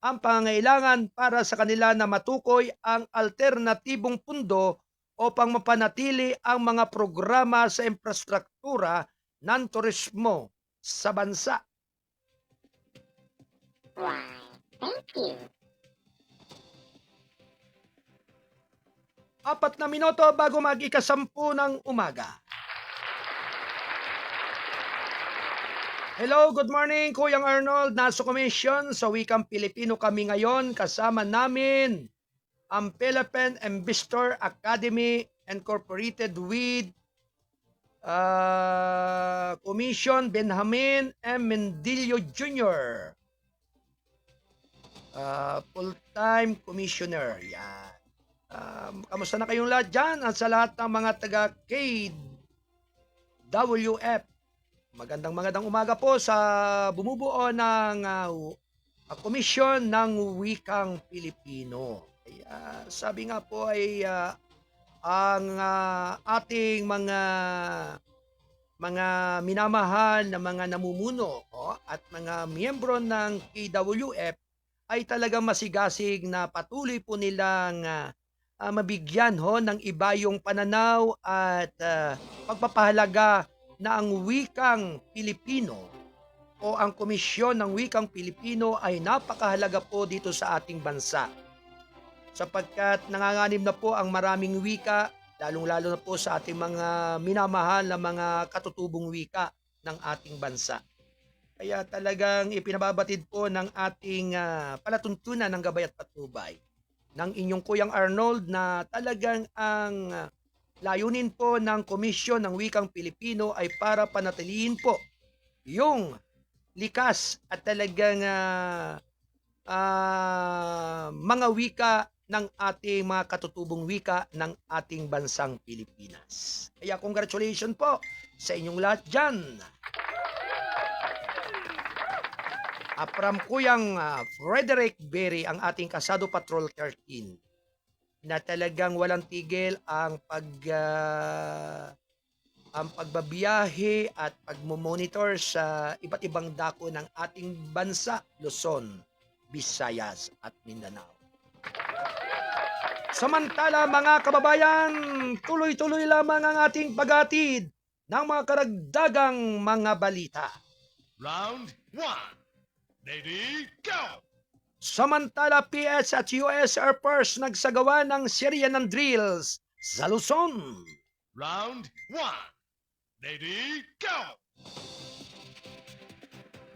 ang pangangailangan para sa kanila na matukoy ang alternatibong pundo upang mapanatili ang mga programa sa infrastruktura ng turismo sa bansa. Why, thank you. 4 na minuto bago mag-ikasampu ng umaga. Hello, good morning, Kuyang Arnold. Nasa komisyon sa Wikang Pilipino kami ngayon. Kasama namin ang Philippine Investor Academy Incorporated with Commission Benjamin M. Mendillo Jr. Full-time Commissioner. Yan. Kamusta na kayong lahat dyan? At sa lahat ng mga taga-KWF, magandang umaga po sa bumubuo ng Komisyon ng Wikang Pilipino. Kaya sabi nga po ay ang ating mga minamahal na mga namumuno at mga miyembro ng KWF ay talagang masigasig na patuloy po nilang mabigyan ng iba yung pananaw at pagpapahalaga na ang wikang Pilipino o ang Komisyon ng Wikang Pilipino ay napakahalaga po dito sa ating bansa. Sapagkat nanganganib na po ang maraming wika, lalong-lalo na po sa ating mga minamahal na mga katutubong wika ng ating bansa. Kaya talagang ipinababatid po ng ating palatuntunan ng Gabay at Patnubay ng inyong Kuyang Arnold na talagang ang layunin po ng Komisyon ng Wikang Pilipino ay para panatilihin po yung likas at talagang mga wika ng ating mga katutubong wika ng ating bansang Pilipinas. Kaya congratulations po sa inyong lahat dyan. From Kuyang Frederick Berry, ang ating Kasado Patrol 13, na talagang walang tigil ang pagbabiyahe at pagmomonitor sa iba't ibang dako ng ating bansa, Luzon, Visayas at Mindanao. Samantala mga kababayan, tuloy-tuloy lamang ang ating paghatid ng mga karagdagang mga balita. Round 1. Ready, go! Samantala, PS at US Air Force nagsagawa ng serya ng drills sa Luzon. Round 1. Ready, go!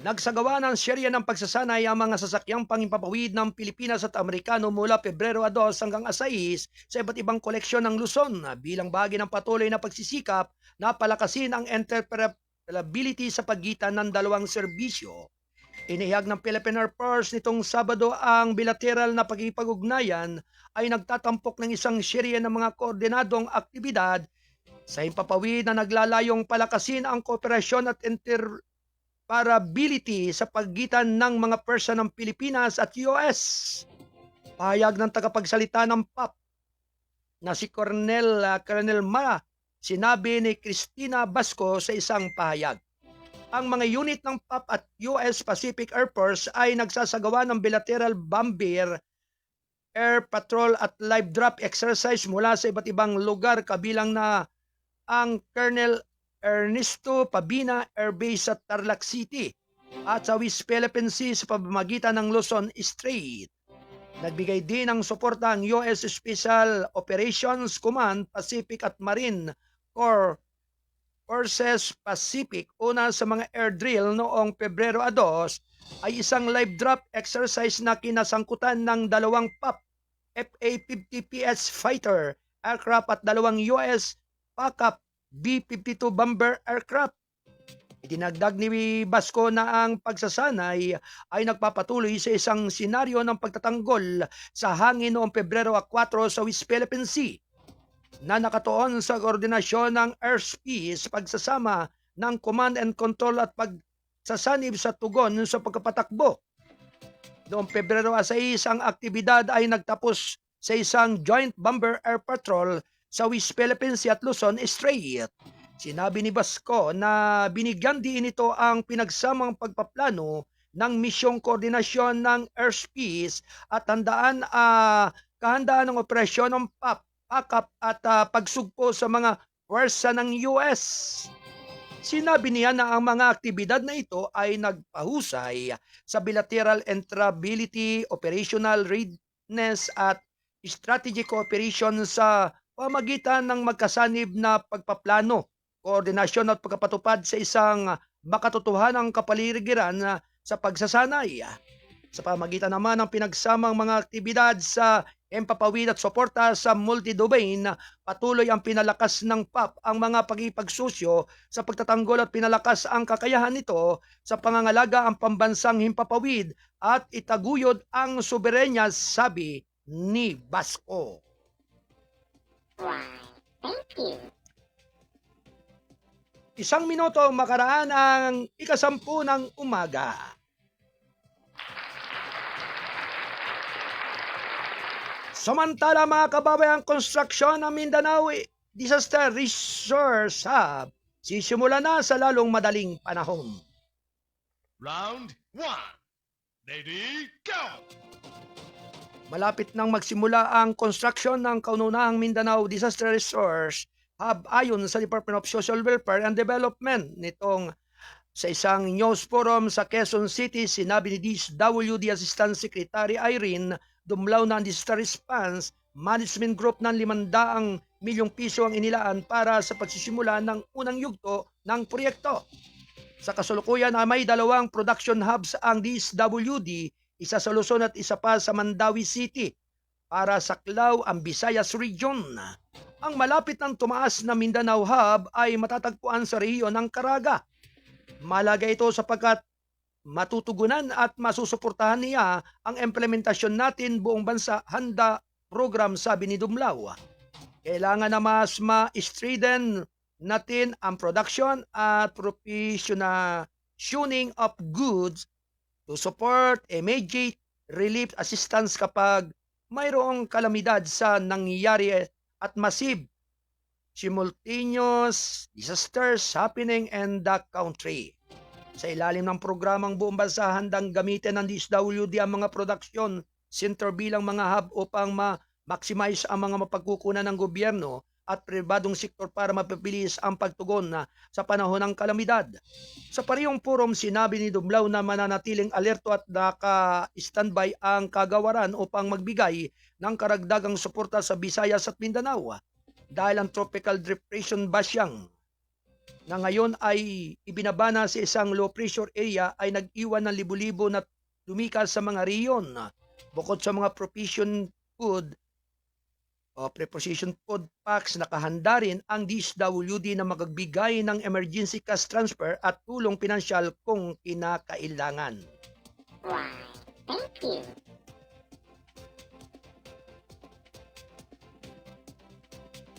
Nagsagawa ng serya ng pagsasanay ang mga sasakyang pangimpapawid ng Pilipinas at Amerikano mula Pebrero 2 hanggang 6 sa iba't ibang koleksyon ng Luzon bilang bahagi ng patuloy na pagsisikap na palakasin ang interoperability sa pagitan ng dalawang serbisyo. Inihayag ng Philippine Air Force nitong Sabado ang bilateral na pagkikipag-ugnayan ay nagtatampok ng isang serya ng mga koordinadong aktibidad sa himpapawid na naglalayong palakasin ang kooperasyon at interoperability sa pagitan ng mga persa ng Pilipinas at US. Pahayag ng tagapagsalita ng PAP na si Colonel Ma, sinabi ni Cristina Basco sa isang pahayag. Ang mga unit ng PAP at US Pacific Air Force ay nagsasagawa ng bilateral bomber, air patrol at live drop exercise mula sa iba't ibang lugar kabilang na ang Colonel Ernesto Pabina Air Base sa Tarlac City at sa West Philippine Sea sa pamamagitan ng Luzon Strait. Nagbigay din ng suporta ang US Special Operations Command Pacific at Marine Corps Forces Pacific. Una sa mga air drill noong Pebrero 2 ay isang live drop exercise na kinasangkutan ng dalawang PAP FA-50PS fighter aircraft at dalawang US PACAP B-52 bomber aircraft. Itinagdag ni Basco na ang pagsasanay ay nagpapatuloy sa isang senaryo ng pagtatanggol sa hangin noong Pebrero 4 sa West Philippine Sea na nakatuon sa koordinasyon ng airspace, pagsasama ng command and control at pagsasanib sa tugon sa pagkapatakbo. Noong Pebrero 6, ang aktibidad ay nagtapos sa isang joint bomber air patrol sa West Philippine Sea at Luzon Strait. Sinabi ni Basco na binigyan din ito ang pinagsamang pagpaplano ng misyong koordinasyon ng airspace at kahandaan ng operasyon ng backup at pagsugpo sa mga puwersa ng US. Sinabi niya na ang mga aktibidad na ito ay nagpahusay sa bilateral interoperability, operational readiness at strategic cooperation sa pamagitan ng magkasanib na pagpaplano, koordinasyon at pagkapatupad sa isang makatotohanang kapaligiran sa pagsasanay. Sa pamagitan naman ng pinagsamang mga aktibidad sa empapawid at suporta sa multi-domain, patuloy ang pinalakas ng PAP ang mga pagipagsusyo sa pagtatanggol at pinalakas ang kakayahan nito sa pangangalaga ang pambansang himpapawid at itaguyod ang soberenya, sabi ni Basco. Why, thank you. 1 minuto makaraan ang 10:00 ng umaga. Samantala mga kababayan, construction ng Mindanao Disaster Resource Hub sisimula na sa lalong madaling panahon. Round 1. Ready, go! Malapit nang magsimula ang construction ng kaununahang Mindanao Disaster Resource Hub ayon sa Department of Social Welfare and Development. Nitong sa isang news forum sa Quezon City, sinabi ni DSWD Assistant Secretary Irene Dumlao na ang Disaster Response Management Group ng 500 milyong piso ang inilaan para sa pagsisimula ng unang yugto ng proyekto. Sa kasalukuyan ay may 2 production hubs ang DSWD, isa sa Luzon at isa pa sa Mandawi City para saklaw ang Visayas Region. Ang malapit ng tumaas na Mindanao Hub ay matatagpuan sa rehiyon ng Caraga. Malaga ito sapagkat matutugunan at masusuportahan niya ang implementasyon natin buong bansa handa program, sabi ni Dumlao. Kailangan na mas ma-strengthen natin ang production at provisioning of goods to support immediate relief assistance kapag mayroong kalamidad sa nangyayari at massive simultaneous disasters happening in the country. Sa ilalim ng programang buong bansa, handang gamitin ng DSWD ang mga production center bilang mga hub upang ma-maximize ang mga mapagkukunan ng gobyerno at pribadong sektor para mapabilis ang pagtugon sa panahon ng kalamidad. Sa parehong forum, sinabi ni Dumlao na mananatiling alerto at naka-standby ang kagawaran upang magbigay ng karagdagang suporta sa Visayas at Mindanao dahil ang Tropical Depression Basyang na ngayon ay ibinabana sa isang low pressure area ay nag-iwan ng libo-libo na lumikas sa mga riyon. Bukod sa mga preposition food packs, nakahanda rin ang DSWD na magbigay ng emergency cash transfer at tulong pinansyal kung kinakailangan. Why, thank you.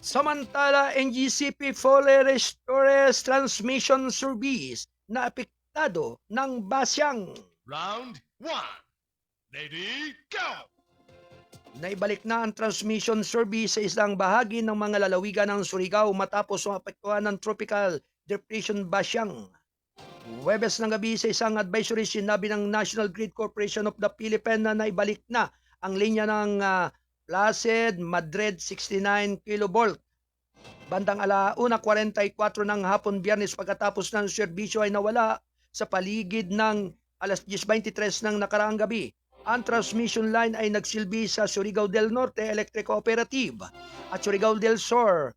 Samantala, NGCP fully restores transmission service na apektado ng basyang. Round 1. Ready, go! Naibalik na ang transmission service sa isang bahagi ng mga lalawigan ng Surigao matapos maapektuhan ng Tropical Depression Basyang. Huwebes ng gabi sa isang advisory, sinabi ng National Grid Corporation of the Philippines na naibalik na ang linya ng Placid Madrid 69 kV. Bandang 1:44 ng hapon Biyernes pagkatapos ng serbisyo ay nawala sa paligid ng 10:23 ng nakaraang gabi. Ang transmission line ay nagsilbi sa Surigao del Norte Electric Cooperative at Surigao del Sur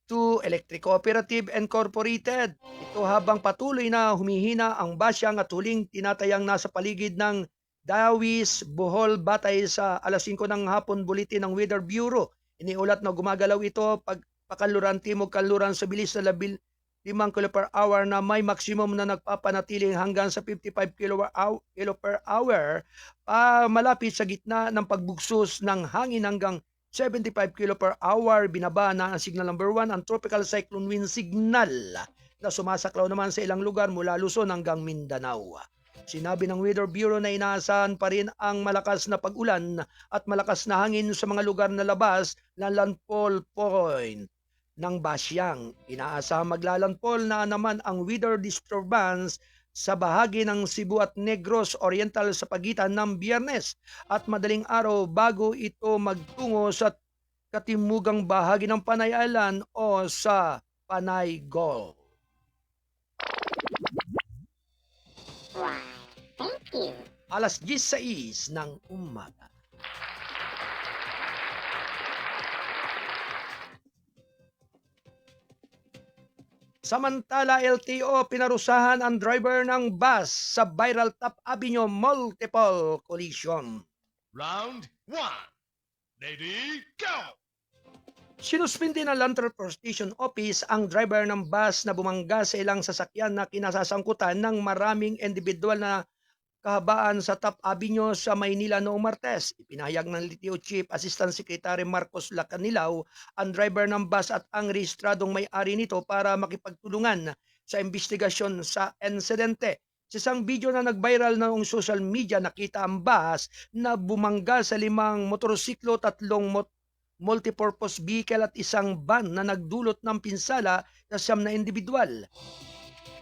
to Electric Cooperative Incorporated. Ito habang patuloy na humihina ang basyang at huling tinatayang nasa paligid ng Dawis, Bohol, batay sa 5:00 ng hapon bulletin ng Weather Bureau. Iniulat na gumagalaw ito pakanluran timog kanluran sa bilis na 5 km per hour na may maximum na nagpapanatiling hanggang sa 55 kilo per hour malapit sa gitna ng pagbugsos ng hangin hanggang 75 kilo per hour. Binaba na ang signal number 1 ang tropical cyclone wind signal na sumasaklaw naman sa ilang lugar mula Luzon hanggang Mindanao. Sinabi ng Weather Bureau na inaasahan pa rin ang malakas na pag-ulan at malakas na hangin sa mga lugar na labas ng landfall point ng Basyang. Inaasahan maglalandfall na naman ang weather disturbance sa bahagi ng Cebu at Negros Oriental sa pagitan ng Biyernes at madaling araw bago ito magtungo sa katimugang bahagi ng Panay Island o sa Panay Gulf. Why, thank you. Alas 16 ng umaga. Samantala, LTO pinarusahan ang driver ng bus sa Viral Top Avenue multiple collision. Round 1. Lady, go! Sinuspindi ng Land Transportation Office ang driver ng bus na bumangga sa ilang sasakyan na kinasasangkutan ng maraming individual na kahabaan sa Top Avenue sa Maynila noong Martes. Ipinahayag ng LTO Chief Assistant Secretary Marcos Lacanilaw ang driver ng bus at ang rehistradong may-ari nito para makipagtulungan sa investigasyon sa insidente. Sa isang video na nag-viral noong social media, nakita ang bus na bumangga sa 5 motorsiklo, 3 multipurpose vehicle at isang van na nagdulot ng pinsala sa 9 na individual.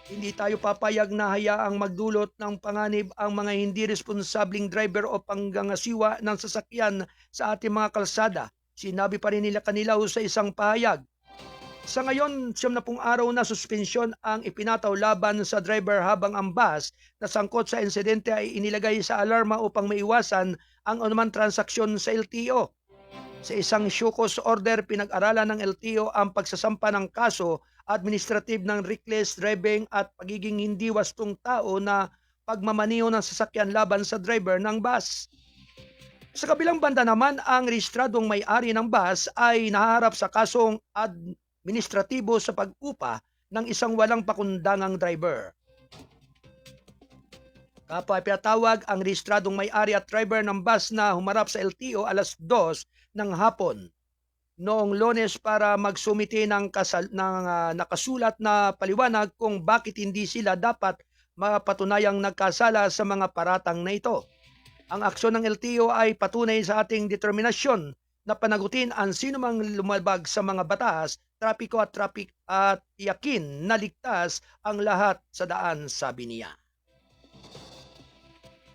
Hindi tayo papayag na hayaang magdulot ng panganib ang mga hindi responsabling driver o panggangasiwa ng sasakyan sa ating mga kalsada. Sinabi pa rin nila Kanilaw sa isang pahayag. Sa ngayon, 70 araw na suspensyon ang ipinataw laban sa driver habang ang bus na sangkot sa insidente ay inilagay sa alarma upang maiwasan ang anumang transaksyon sa LTO. Sa isang show-cause order, pinag-aralan ng LTO ang pagsasampa ng kaso administrative ng reckless driving at pagiging hindi wastong tao na pagmamaniho ng sasakyan laban sa driver ng bus. Sa kabilang banda naman, ang rehistradong may-ari ng bus ay nahaharap sa kasong administratibo sa pag-upa ng isang walang pakundangang driver. Kapwa pinatawag ang rehistradong may-ari at driver ng bus na humarap sa LTO alas 2 ng hapon noong Lunes para magsumite ng nakasulat na paliwanag kung bakit hindi sila dapat mapatunayang nagkasala sa mga paratang na ito. Ang aksyon ng LTO ay patunay sa ating determinasyon na panagutin ang sinumang lumabag sa mga batas, trapiko at yakin na ligtas ang lahat sa daan, sabi niya.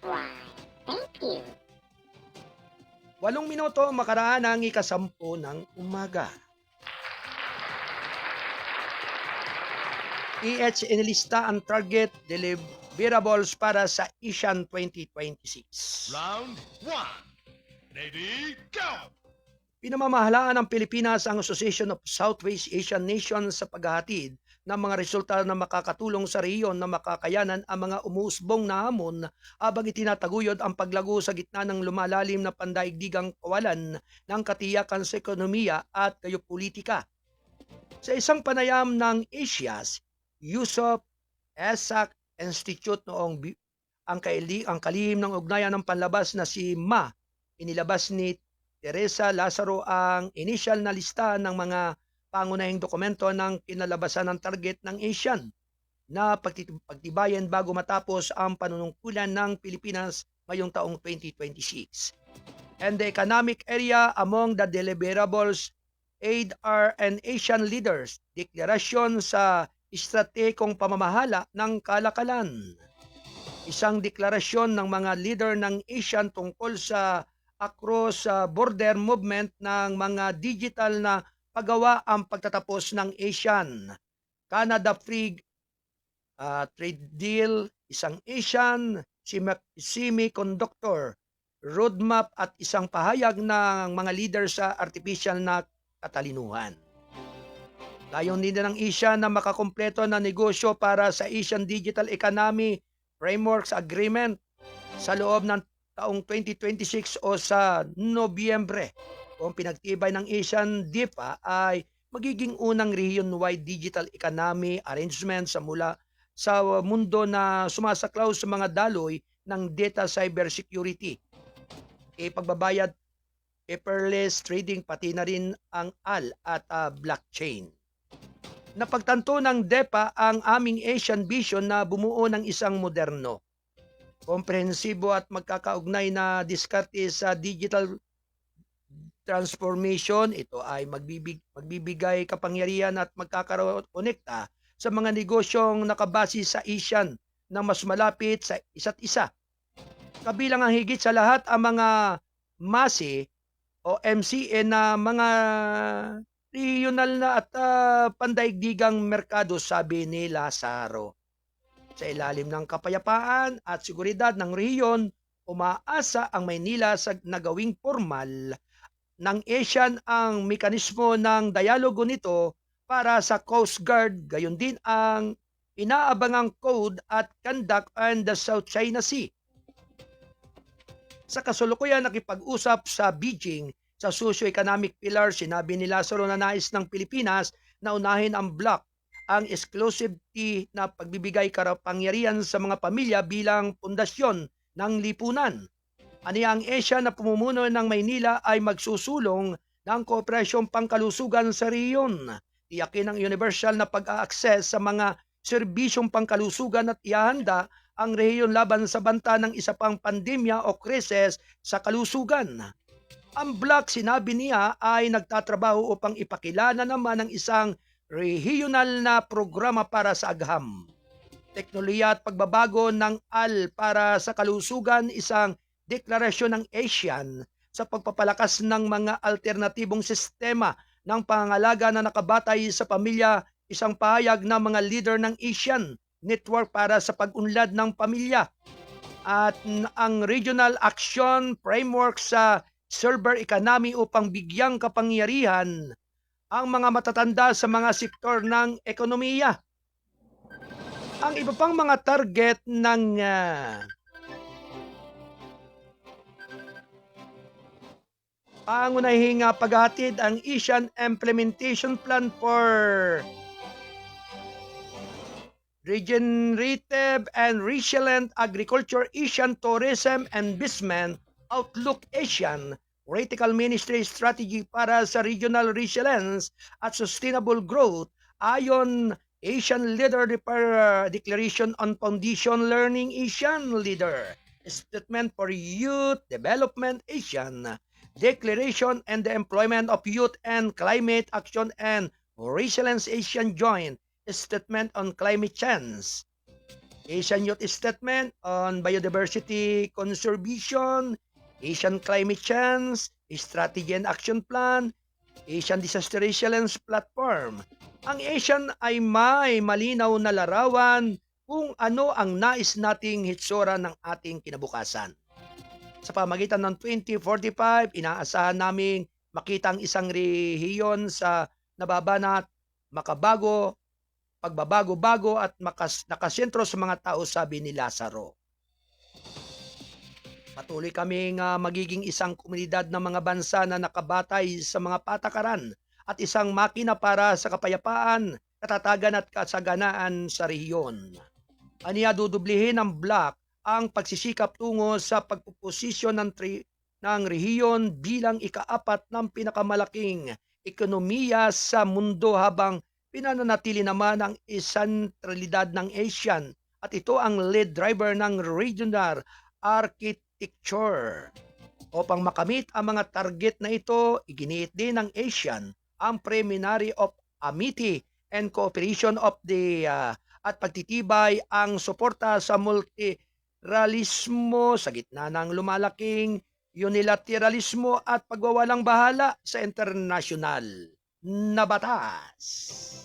Why, thank you. 8 minuto makaraan ang 10 ng umaga. PH inilista ang target deliverables para sa ASEAN 2026. Round 1. Lady, go! Pinamamahalaan ng Pilipinas ang Association of Southwest Asian Nations sa paghahatid ng mga resulta na makakatulong sa rehiyon na makakayanan ang mga umuusbong na hamon habang itinataguyod ang paglago sa gitna ng lumalalim na pandaigdigang kawalan ng katiyakan sa ekonomiya at geopolitika. Sa isang panayam ng Asia's Yusof Esak Institute noong ang kalihim ng ugnayan ng panlabas na si Ma, inilabas ni Teresa Lazaro ang initial na lista ng mga pangunahing dokumento ng kinalabasan ng target ng ASEAN na pagtibayan bago matapos ang panunungkulan ng Pilipinas ngayong taong 2026. And the economic area among the deliverables aid are an Asian leaders, deklarasyon sa estratehikong pamamahala ng kalakalan. Isang deklarasyon ng mga leader ng ASEAN tungkol sa across-border movement ng mga digital na pagawa ang pagtatapos ng ASEAN. Canada Free Trade Deal, isang ASEAN Semiconductor Roadmap at isang pahayag ng mga leader sa artificial na katalinuhan. Layon din ng ASEAN na makakumpleto na negosyo para sa ASEAN Digital Economy Frameworks Agreement sa loob ng taong 2026 o sa Nobyembre. Kung pinagtibay ng ASEAN DIPA ay magiging unang region-wide digital economy arrangement sa mundo na sumasaklaw sa mga daloy ng data cybersecurity. Pagbabayad, paperless trading, pati na rin ang AL at blockchain. Napagtanto ng DEPA ang aming Asian vision na bumuo ng isang moderno, komprehensibo at magkakaugnay na diskarte sa digital transformation. Ito ay magbibigay kapangyarihan at magkakakonekta sa mga negosyong nakabase sa Asian na mas malapit sa isa't isa. Kabilang ang higit sa lahat ang mga MASE o MCE na mga regional na at pandaigdigang merkado, sabi ni Lazaro. Sa ilalim ng kapayapaan at seguridad ng rehiyon, umaasa ang Maynila sa nagawing formal ng ASEAN ang mekanismo ng dialogo nito para sa Coast Guard, gayon din ang inaabangang Code at Conduct on the South China Sea. Sa kasulukuyan nakipag-usap sa Beijing sa socio-economic pillar, sinabi ni Lazaro na nais ng Pilipinas na unahin ang bloc ang exclusivity na pagbibigay kapangyarihan sa mga pamilya bilang pundasyon ng lipunan. Aniya ang Asia na pumumuno ng Maynila ay magsusulong ng kooperasyong pangkalusugan sa rehiyon. Tiyakin ang universal na pag-a-access sa mga serbisyong pangkalusugan at ihahanda ang rehiyon laban sa banta ng isa pang pandemya o krisis sa kalusugan. Ang bloc, sinabi niya, ay nagtatrabaho upang ipakilala naman ang isang regional na programa para sa agham, teknolohiya at pagbabago ng AL para sa kalusugan, isang deklarasyon ng ASEAN sa pagpapalakas ng mga alternatibong sistema ng pangangalaga na nakabatay sa pamilya, isang pahayag ng mga leader ng ASEAN Network para sa pag-unlad ng pamilya, at ang Regional Action Framework sa Silver Economy upang bigyang kapangyarihan ang mga matatanda sa mga sektor ng ekonomiya. Ang iba pang mga target ng pangunahing paghahatid ang ASEAN Implementation Plan for Regenerative and Resilient Agriculture, ASEAN Tourism and Investment Outlook, ASEAN Vertical Ministry Strategy para sa Regional Resilience at Sustainable Growth, ayon Asian Leader Declaration on Foundation Learning, Asian Leader Statement for Youth Development, ASEAN Declaration and the Employment of Youth and Climate Action and Resilience, ASEAN Joint Statement on Climate Change, Asian Youth Statement on Biodiversity Conservation, Asian Climate Change Strategy and Action Plan, Asian Disaster Resilience Platform. Ang ASEAN ay may malinaw na larawan kung ano ang nais nating hitsura ng ating kinabukasan. Sa pamagitan ng 2045, inaasahan naming makita ang isang rehiyon sa nababanat, makabago, pagbabago-bago at nakasentro sa mga tao, sabi ni Lazaro. Patuloy kaming magiging isang komunidad ng mga bansa na nakabatay sa mga patakaran at isang makina para sa kapayapaan, katatagan at kasaganaan sa rehiyon. Aniya, dudublihin ng bloc ang pagsisikap tungo sa pagpuposisyon ng rehiyon bilang ika-4 ng pinakamalaking ekonomiya sa mundo, habang pinananatili naman ang isentralidad ng ASEAN, at ito ang lead driver ng regional architecture. Upang makamit ang mga target na ito, iginiit din ng ASEAN ang Preliminary of Amity and Cooperation of the at pagtitibay ang suporta sa multilateralismo sa gitna ng lumalaking unilateralismo at pagwawalang bahala sa internasyonal na batas.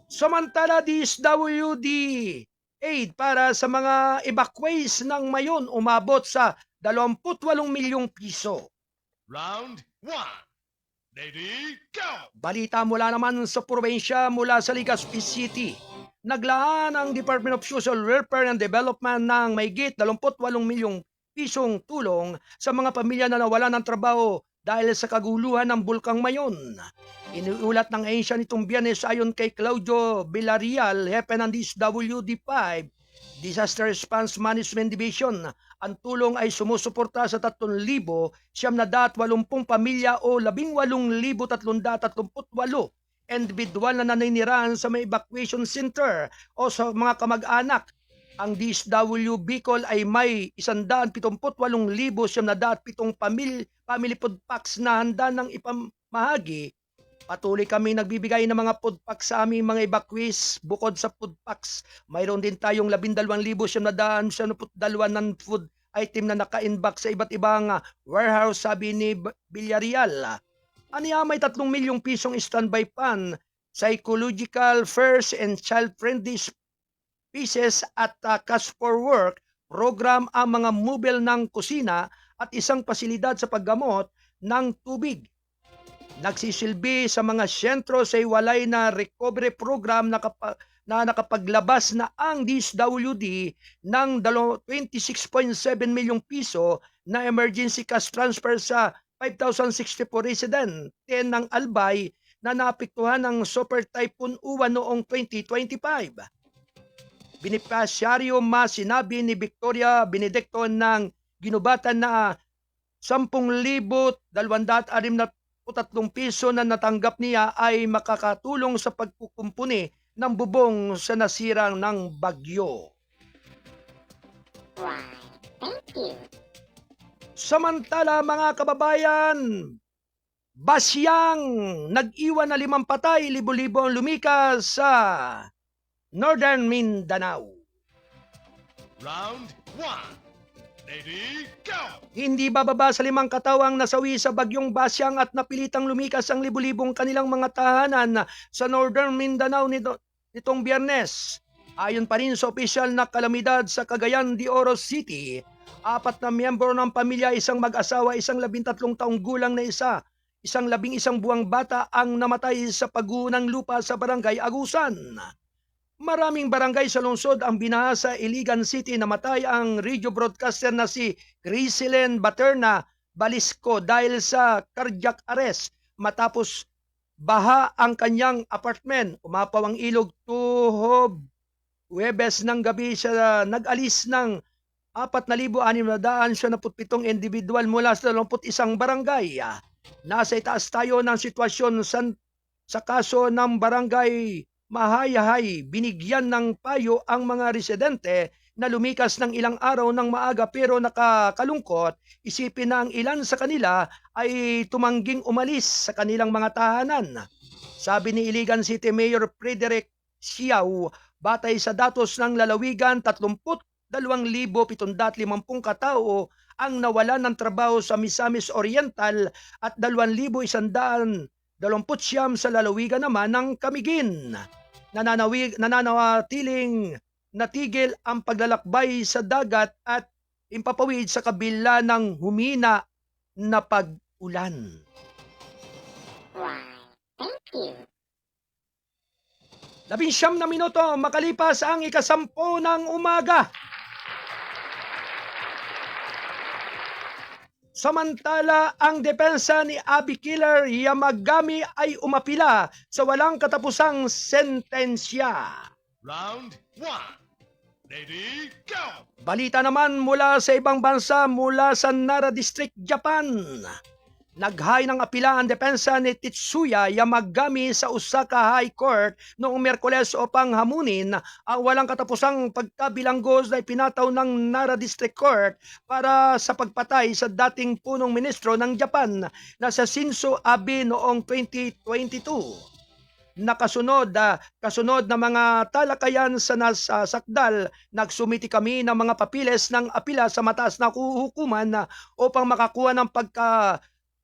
Samantala, DSWD aid para sa mga evacuees ng Mayon umabot sa 28 milyong piso. Round 1. Ready, go! Balita mula naman sa probinsya, mula sa Legazpi City. Naglaan ang Department of Social Welfare and Development ng mahigit 28 milyong pisong tulong sa mga pamilya na nawalan ng trabaho dahil sa kaguluhan ng Bulkang Mayon. Iniulat ng ahensya nitong Biyernes ayon kay Claudio Villarreal, hepe ng DSWD-5 Disaster Response Management Division. Ang tulong ay sumusuporta sa 3,980 pamilya o 18,338 individual na naninirahan sa may evacuation center o sa mga kamag-anak. Ang DSW Bicol ay may 178,707 family food packs na handa ng ipamahagi. Patuloy kami nagbibigay ng mga food packs sa aming mga evacuees. Bukod sa food packs, mayroon din tayong 12,772 ng food item na naka-inbox sa iba't ibang warehouse, sabi ni Villarreal. Aniya may 3 milyong pisong standby fund, psychological first and child-friendly pieces at cash for work program ang mga mobile ng kusina at isang pasilidad sa paggamot ng tubig. Nagsisilbi sa mga sentro sa iwalay na recovery program na nakapaglabas na ang DSWD ng 26.7 milyong piso na emergency cash transfer sa 5,064 resident ng Albay na naapektuhan ng Super Typhoon Uwan noong 2025. Binipasyaryo sinabi ni Victoria Benedicto ng ginubatan na 10,263 piso na natanggap niya ay makakatulong sa pagkukumpuni ng bubong sa nasirang ng bagyo. Why, thank you. Samantala mga kababayan, basyang nag-iwan na 5 patay, libo-libo ang lumikas sa Northern Mindanao. Round 1. Ready, go! Hindi bababa sa 5 katawang nasawi sa bagyong Basyang at napilitang lumikas ang libu-libong kanilang mga tahanan sa Northern Mindanao nitong Biyernes. Ayon pa rin sa opisyal na kalamidad sa Cagayan de Oro City, 4 na miyembro ng pamilya, isang mag-asawa, isang 13 taong gulang na isang 11 buwang bata ang namatay sa pagguho ng lupa sa barangay Agusan. Maraming barangay sa lungsod ang binaha sa Iligan City. Namatay ang radio broadcaster na si Criselyn Baterna Balisco dahil sa cardiac arrest matapos baha ang kanyang apartment. Umapaw ang ilog tuhod Huwebes ng gabi siya nag-alis ng 4,677 individual mula sa 21 barangay. Nasa itaas tayo ng sitwasyon sa kaso ng barangay Mahayahay. Binigyan ng payo ang mga residente na lumikas ng ilang araw ng maaga pero nakakalungkot. Isipin na ang ilan sa kanila ay tumangging umalis sa kanilang mga tahanan. Sabi ni Iligan City Mayor Frederick Siaw, batay sa datos ng lalawigan, 32,750 katao ang nawalan ng trabaho sa Misamis Oriental at 2,129 sa lalawigan naman ng Camiguin. Nananatiling natigil ang paglalakbay sa dagat at impapawid sa kabila ng humina na pag-ulan. Why, thank you. 19 na minuto makalipas ang 10:00 ng umaga. Samantala, ang depensa ni Abby Killer Yamagami ay umapila sa walang katapusang sentensya. Round 1. Ready, go! Balita naman mula sa ibang bansa, mula sa Nara District, Japan. Naghain ng apila ang depensa ni Tetsuya Yamagami sa Osaka High Court noong Miyerkules upang hamunin ang walang katapusang pagkabilanggo na ipinataw ng Nara District Court para sa pagpatay sa dating punong ministro ng Japan na si Shinzo Abe noong 2022. Kasunod na mga talakayan sa nasasakdal, nagsumiti kami ng mga papiles ng apila sa mataas na hukuman upang makakuha ng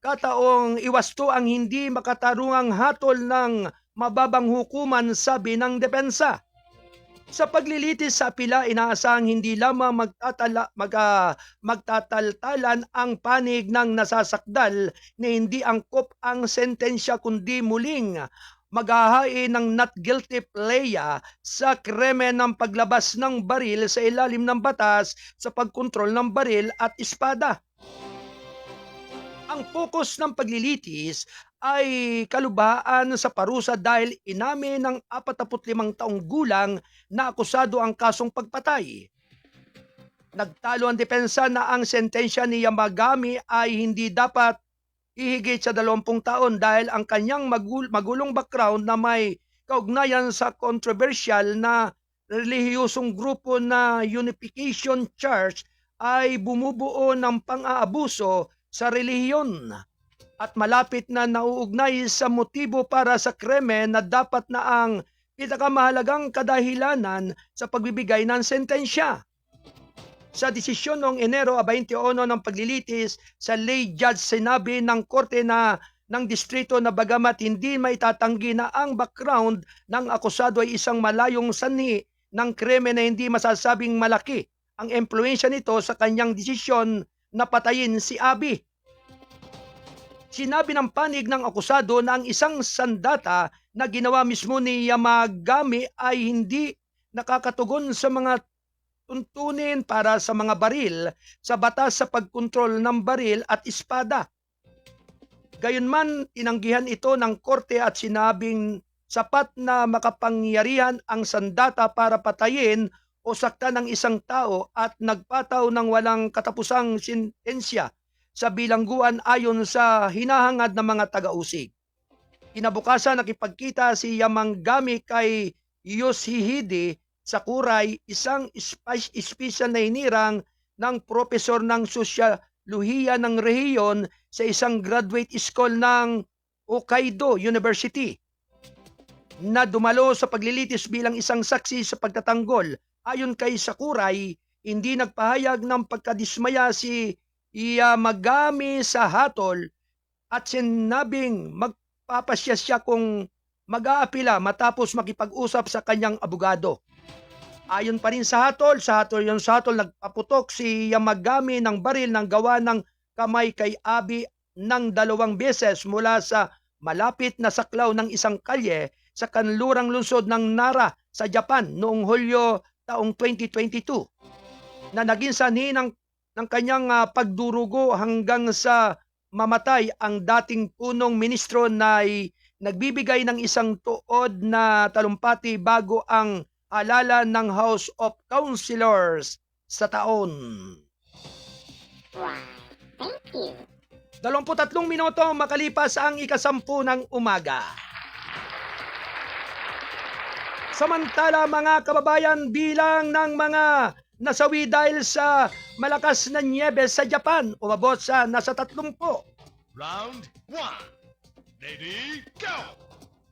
kataong iwasto ang hindi makatarungang hatol ng mababang hukuman, sabi ng depensa. Sa paglilitis sa apila, inaasahang hindi lamang magtataltalan ang panig ng nasasakdal na hindi angkop ang sentensya kundi muling maghahain ng not guilty plea sa krimen ng paglabas ng baril sa ilalim ng batas sa pagkontrol ng baril at espada. Ang focus ng paglilitis ay kalubhaan sa parusa dahil inamin ng 45 taong gulang na akusado ang kasong pagpatay. Nagtalo ang depensa na ang sentensya ni Yamagami ay hindi dapat ihigit sa 20 taon dahil ang kanyang magulong background na may kaugnayan sa controversial na relihiyosong grupo na Unification Church ay bumubuo ng pang-aabuso sa relihiyon at malapit na nauugnay sa motibo para sa krimen na dapat na ang pinakamahalagang kadahilanan sa pagbibigay ng sentensya. Sa desisyon noong Enero 21 ng paglilitis sa lay judge, sinabi ng korte na ng distrito na bagamat hindi maitatanggi na ang background ng akusado ay isang malayong sanhi ng krimen na hindi masasabing malaki ang impluensya nito sa kanyang desisyon na patayin si Abby. Sinabi ng panig ng akusado na ang isang sandata na ginawa mismo ni Yamagami ay hindi nakakatugon sa mga tuntunin para sa mga baril sa batas sa pagkontrol ng baril at espada. Gayunman, tinanggihan ito ng korte at sinabing sapat na makapangyarihan ang sandata para patayin o saktan ng isang tao at nagpataw ng walang katapusang sentensya sa bilangguan ayon sa hinahangad ng mga taga-usig. Kinabukasan, nakipagkita si Yamagami kay Yoshihide Sakurai, isang espesyal na hinirang ng propesor ng sosyolohiya ng rehiyon sa isang graduate school ng Hokkaido University, na dumalo sa paglilitis bilang isang saksi sa pagtatanggol. Ayon kay Sakurai, hindi nagpahayag ng pagkadismaya si Yamagami sa hatol at sinabing magpapasya siya kung mag-aapila matapos makipag-usap sa kanyang abogado. Ayon pa rin sa hatol nagpaputok si Yamagami ng baril ng gawa ng kamay kay Abby ng 2 beses mula sa malapit na saklaw ng isang kalye sa kanlurang lungsod ng Nara sa Japan noong Hulyo taong 2022 na naging sanhi ng kanyang pagdurugo hanggang sa mamatay ang dating punong ministro na nagbibigay ng isang tuod na talumpati bago ang alala ng House of Councilors sa taon. Wow, thank you. 23 minuto makalipas ang 10 ng umaga. Samantala mga kababayan, bilang ng mga nasawi dahil sa malakas na nyebe sa Japan, umabot sa nasa 30. Round 1. Ready, go!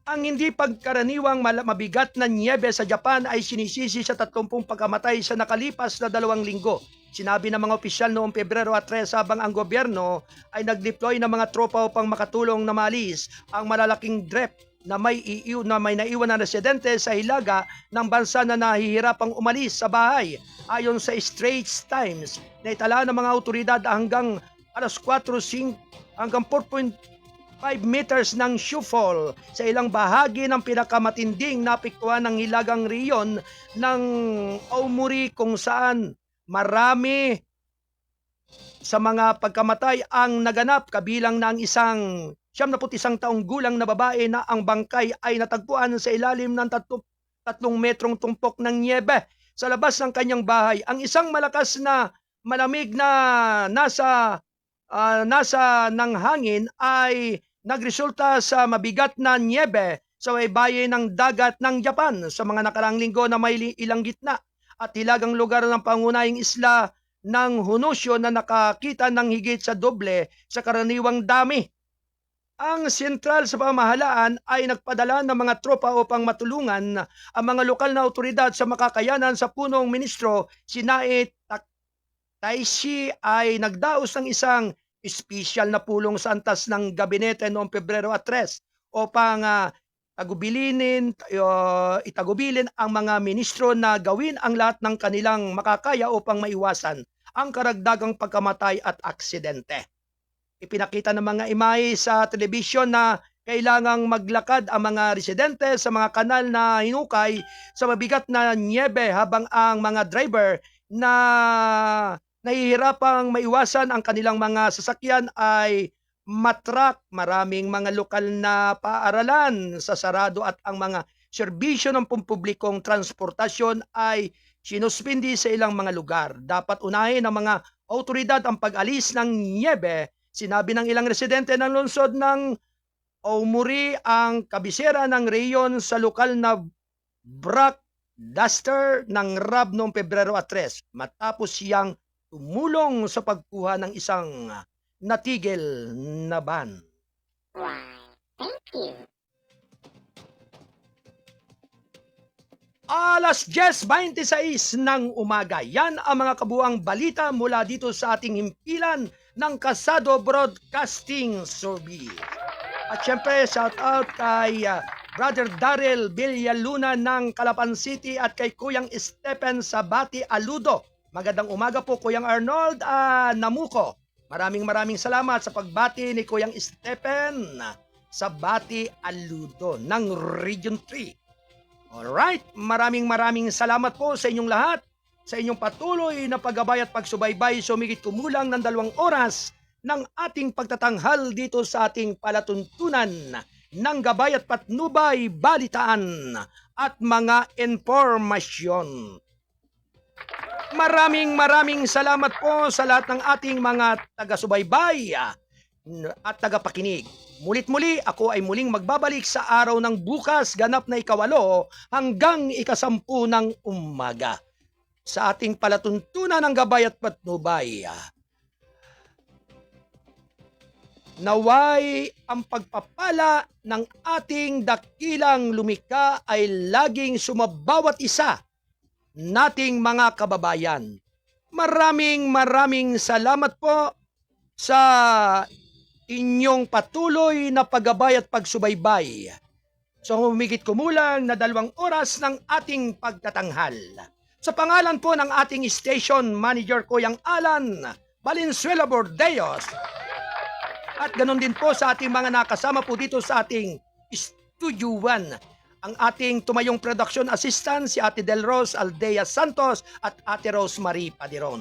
Ang hindi pagkaraniwang mabigat na nyebe sa Japan ay sinisisi sa 30 pagkamatay sa nakalipas na 2 linggo. Sinabi ng mga opisyal noong Pebrero 3 habang ang gobyerno ay nag-deploy ng mga tropa upang makatulong na maalis ang malalaking drep na may naiwan na residente sa hilaga ng bansa na nahihirapang umalis sa bahay. Ayon sa Straits Times, naitala ng mga otoridad hanggang alas 4:05 hanggang 4.5 meters ng snowfall sa ilang bahagi ng pinakamatinding napiktuan ng hilagang riyon ng Aomori, kung saan marami sa mga pagkamatay ang naganap, kabilang na ang isang 71 taong gulang na babae na ang bangkay ay natagpuan sa ilalim ng 3 metrong tumpok ng nyebe sa labas ng kanyang bahay. Ang isang malakas na malamig na nasa ng hangin ay nagresulta sa mabigat na nyebe sa baybayin ng dagat ng Japan sa mga nakaraang linggo na may ilang gitna at hilagang lugar ng pangunahing isla ng Honshu na nakakita ng higit sa doble sa karaniwang dami. Ang sentral sa pamahalaan ay nagpadala ng mga tropa upang matulungan ang mga lokal na otoridad sa makakayanan sa punong ministro. Si Nae Taishi ay nagdaos ng isang espesyal na pulong sa antas ng gabinete noong Pebrero 3 upang itagubilin ang mga ministro na gawin ang lahat ng kanilang makakaya upang maiwasan ang karagdagang pagkamatay at aksidente. Ipinakita ng mga imahe sa telebisyon na kailangang maglakad ang mga residente sa mga kanal na hinukay sa mabigat na niebe habang ang mga driver na nahihirapang maiwasan ang kanilang mga sasakyan ay matrak. Maraming mga lokal na paaralan sa sarado at ang mga serbisyo ng pampublikong transportasyon ay sinuspindi sa ilang mga lugar. Dapat unahin ng mga autoridad ang pag-alis ng niebe. Sinabi ng ilang residente ng lungsod ng Aumuri ang kabisera ng reyon sa lokal na Brac Duster ng RAB noong Pebrero 3 matapos siyang tumulong sa pagkuha ng isang natigil na van. Why, thank you. Alas 10:26 ng umaga. Yan ang mga kabuang balita mula dito sa ating himpilan ng Kasado Broadcasting Service. At syempre, shout out kay Brother Daryl Villaluna ng Calapan City at kay Kuyang Stephen Sabati Aludo. Magandang umaga po, Kuyang Arnold Namuko. Maraming salamat sa pagbati ni Kuyang Stephen Sabati Aludo ng Region 3. Alright, maraming salamat po sa inyong lahat, sa inyong patuloy na paggabay at pagsubaybay. Sumigit kumulang ng 2 oras ng ating pagtatanghal dito sa ating palatuntunan ng gabay at patnubay, balitaan at mga informasyon. Maraming salamat po sa lahat ng ating mga taga-subaybay at tagapakinig. Mulit-muli, ako ay muling magbabalik sa araw ng bukas, ganap na 8 hanggang 10 ng umaga sa ating palatuntunan ng gabay at patnubay. Naway ang pagpapala ng ating dakilang lumikha ay laging sumabawat isa nating mga kababayan. Maraming salamat po sa inyong patuloy na paggabay at pagsubaybay. So humigit kumulang na 2 oras ng ating pagtatanghal. Sa pangalan po ng ating station manager Kuyang Alan Valenzuela Bordeos, at ganun din po sa ating mga nakasama po dito sa ating Studio 1. Ang ating tumayong production assistant si Ate Del Ros Aldea Santos at Ate Rosemary Padiron.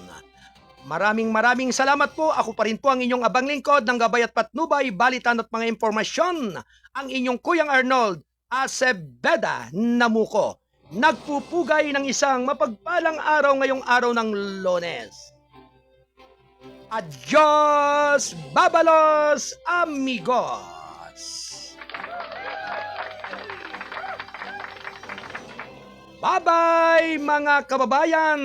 Maraming salamat po. Ako pa rin po ang inyong abang lingkod ng gabay at patnubay, balitan at mga impormasyon. Ang inyong Kuyang Arnold Acebeda Namuko. Nagpupugay ng isang mapagpalang araw ngayong araw ng Lunes. Adios, babalos, amigos! Bye-bye, mga kababayan!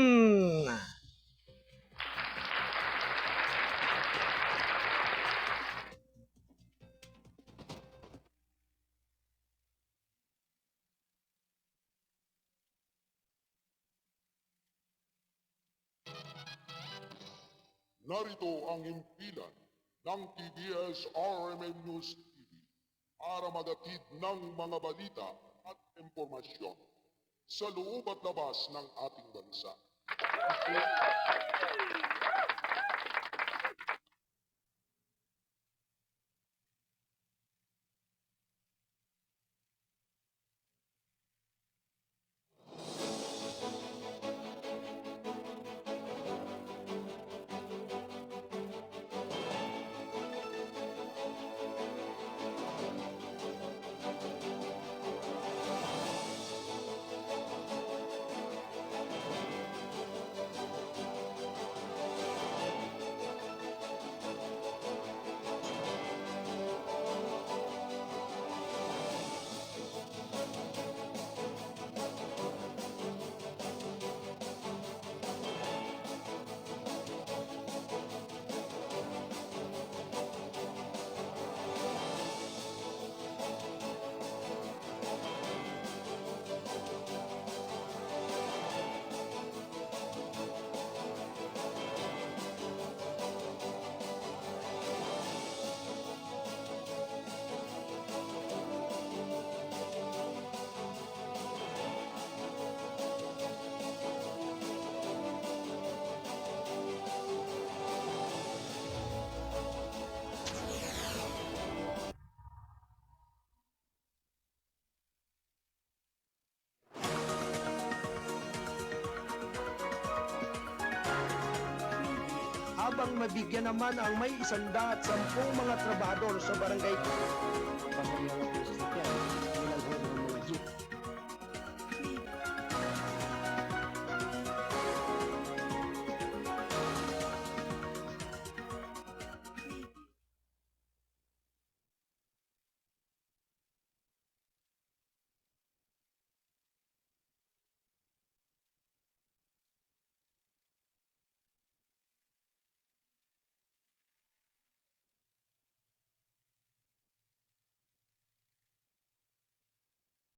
Narito ang himpilan ng TBS RMN News TV para magatid ng mga balita at impormasyon sa loob at labas ng ating bansa. upang mabigyan naman ang may 110 mga trabador sa barangay.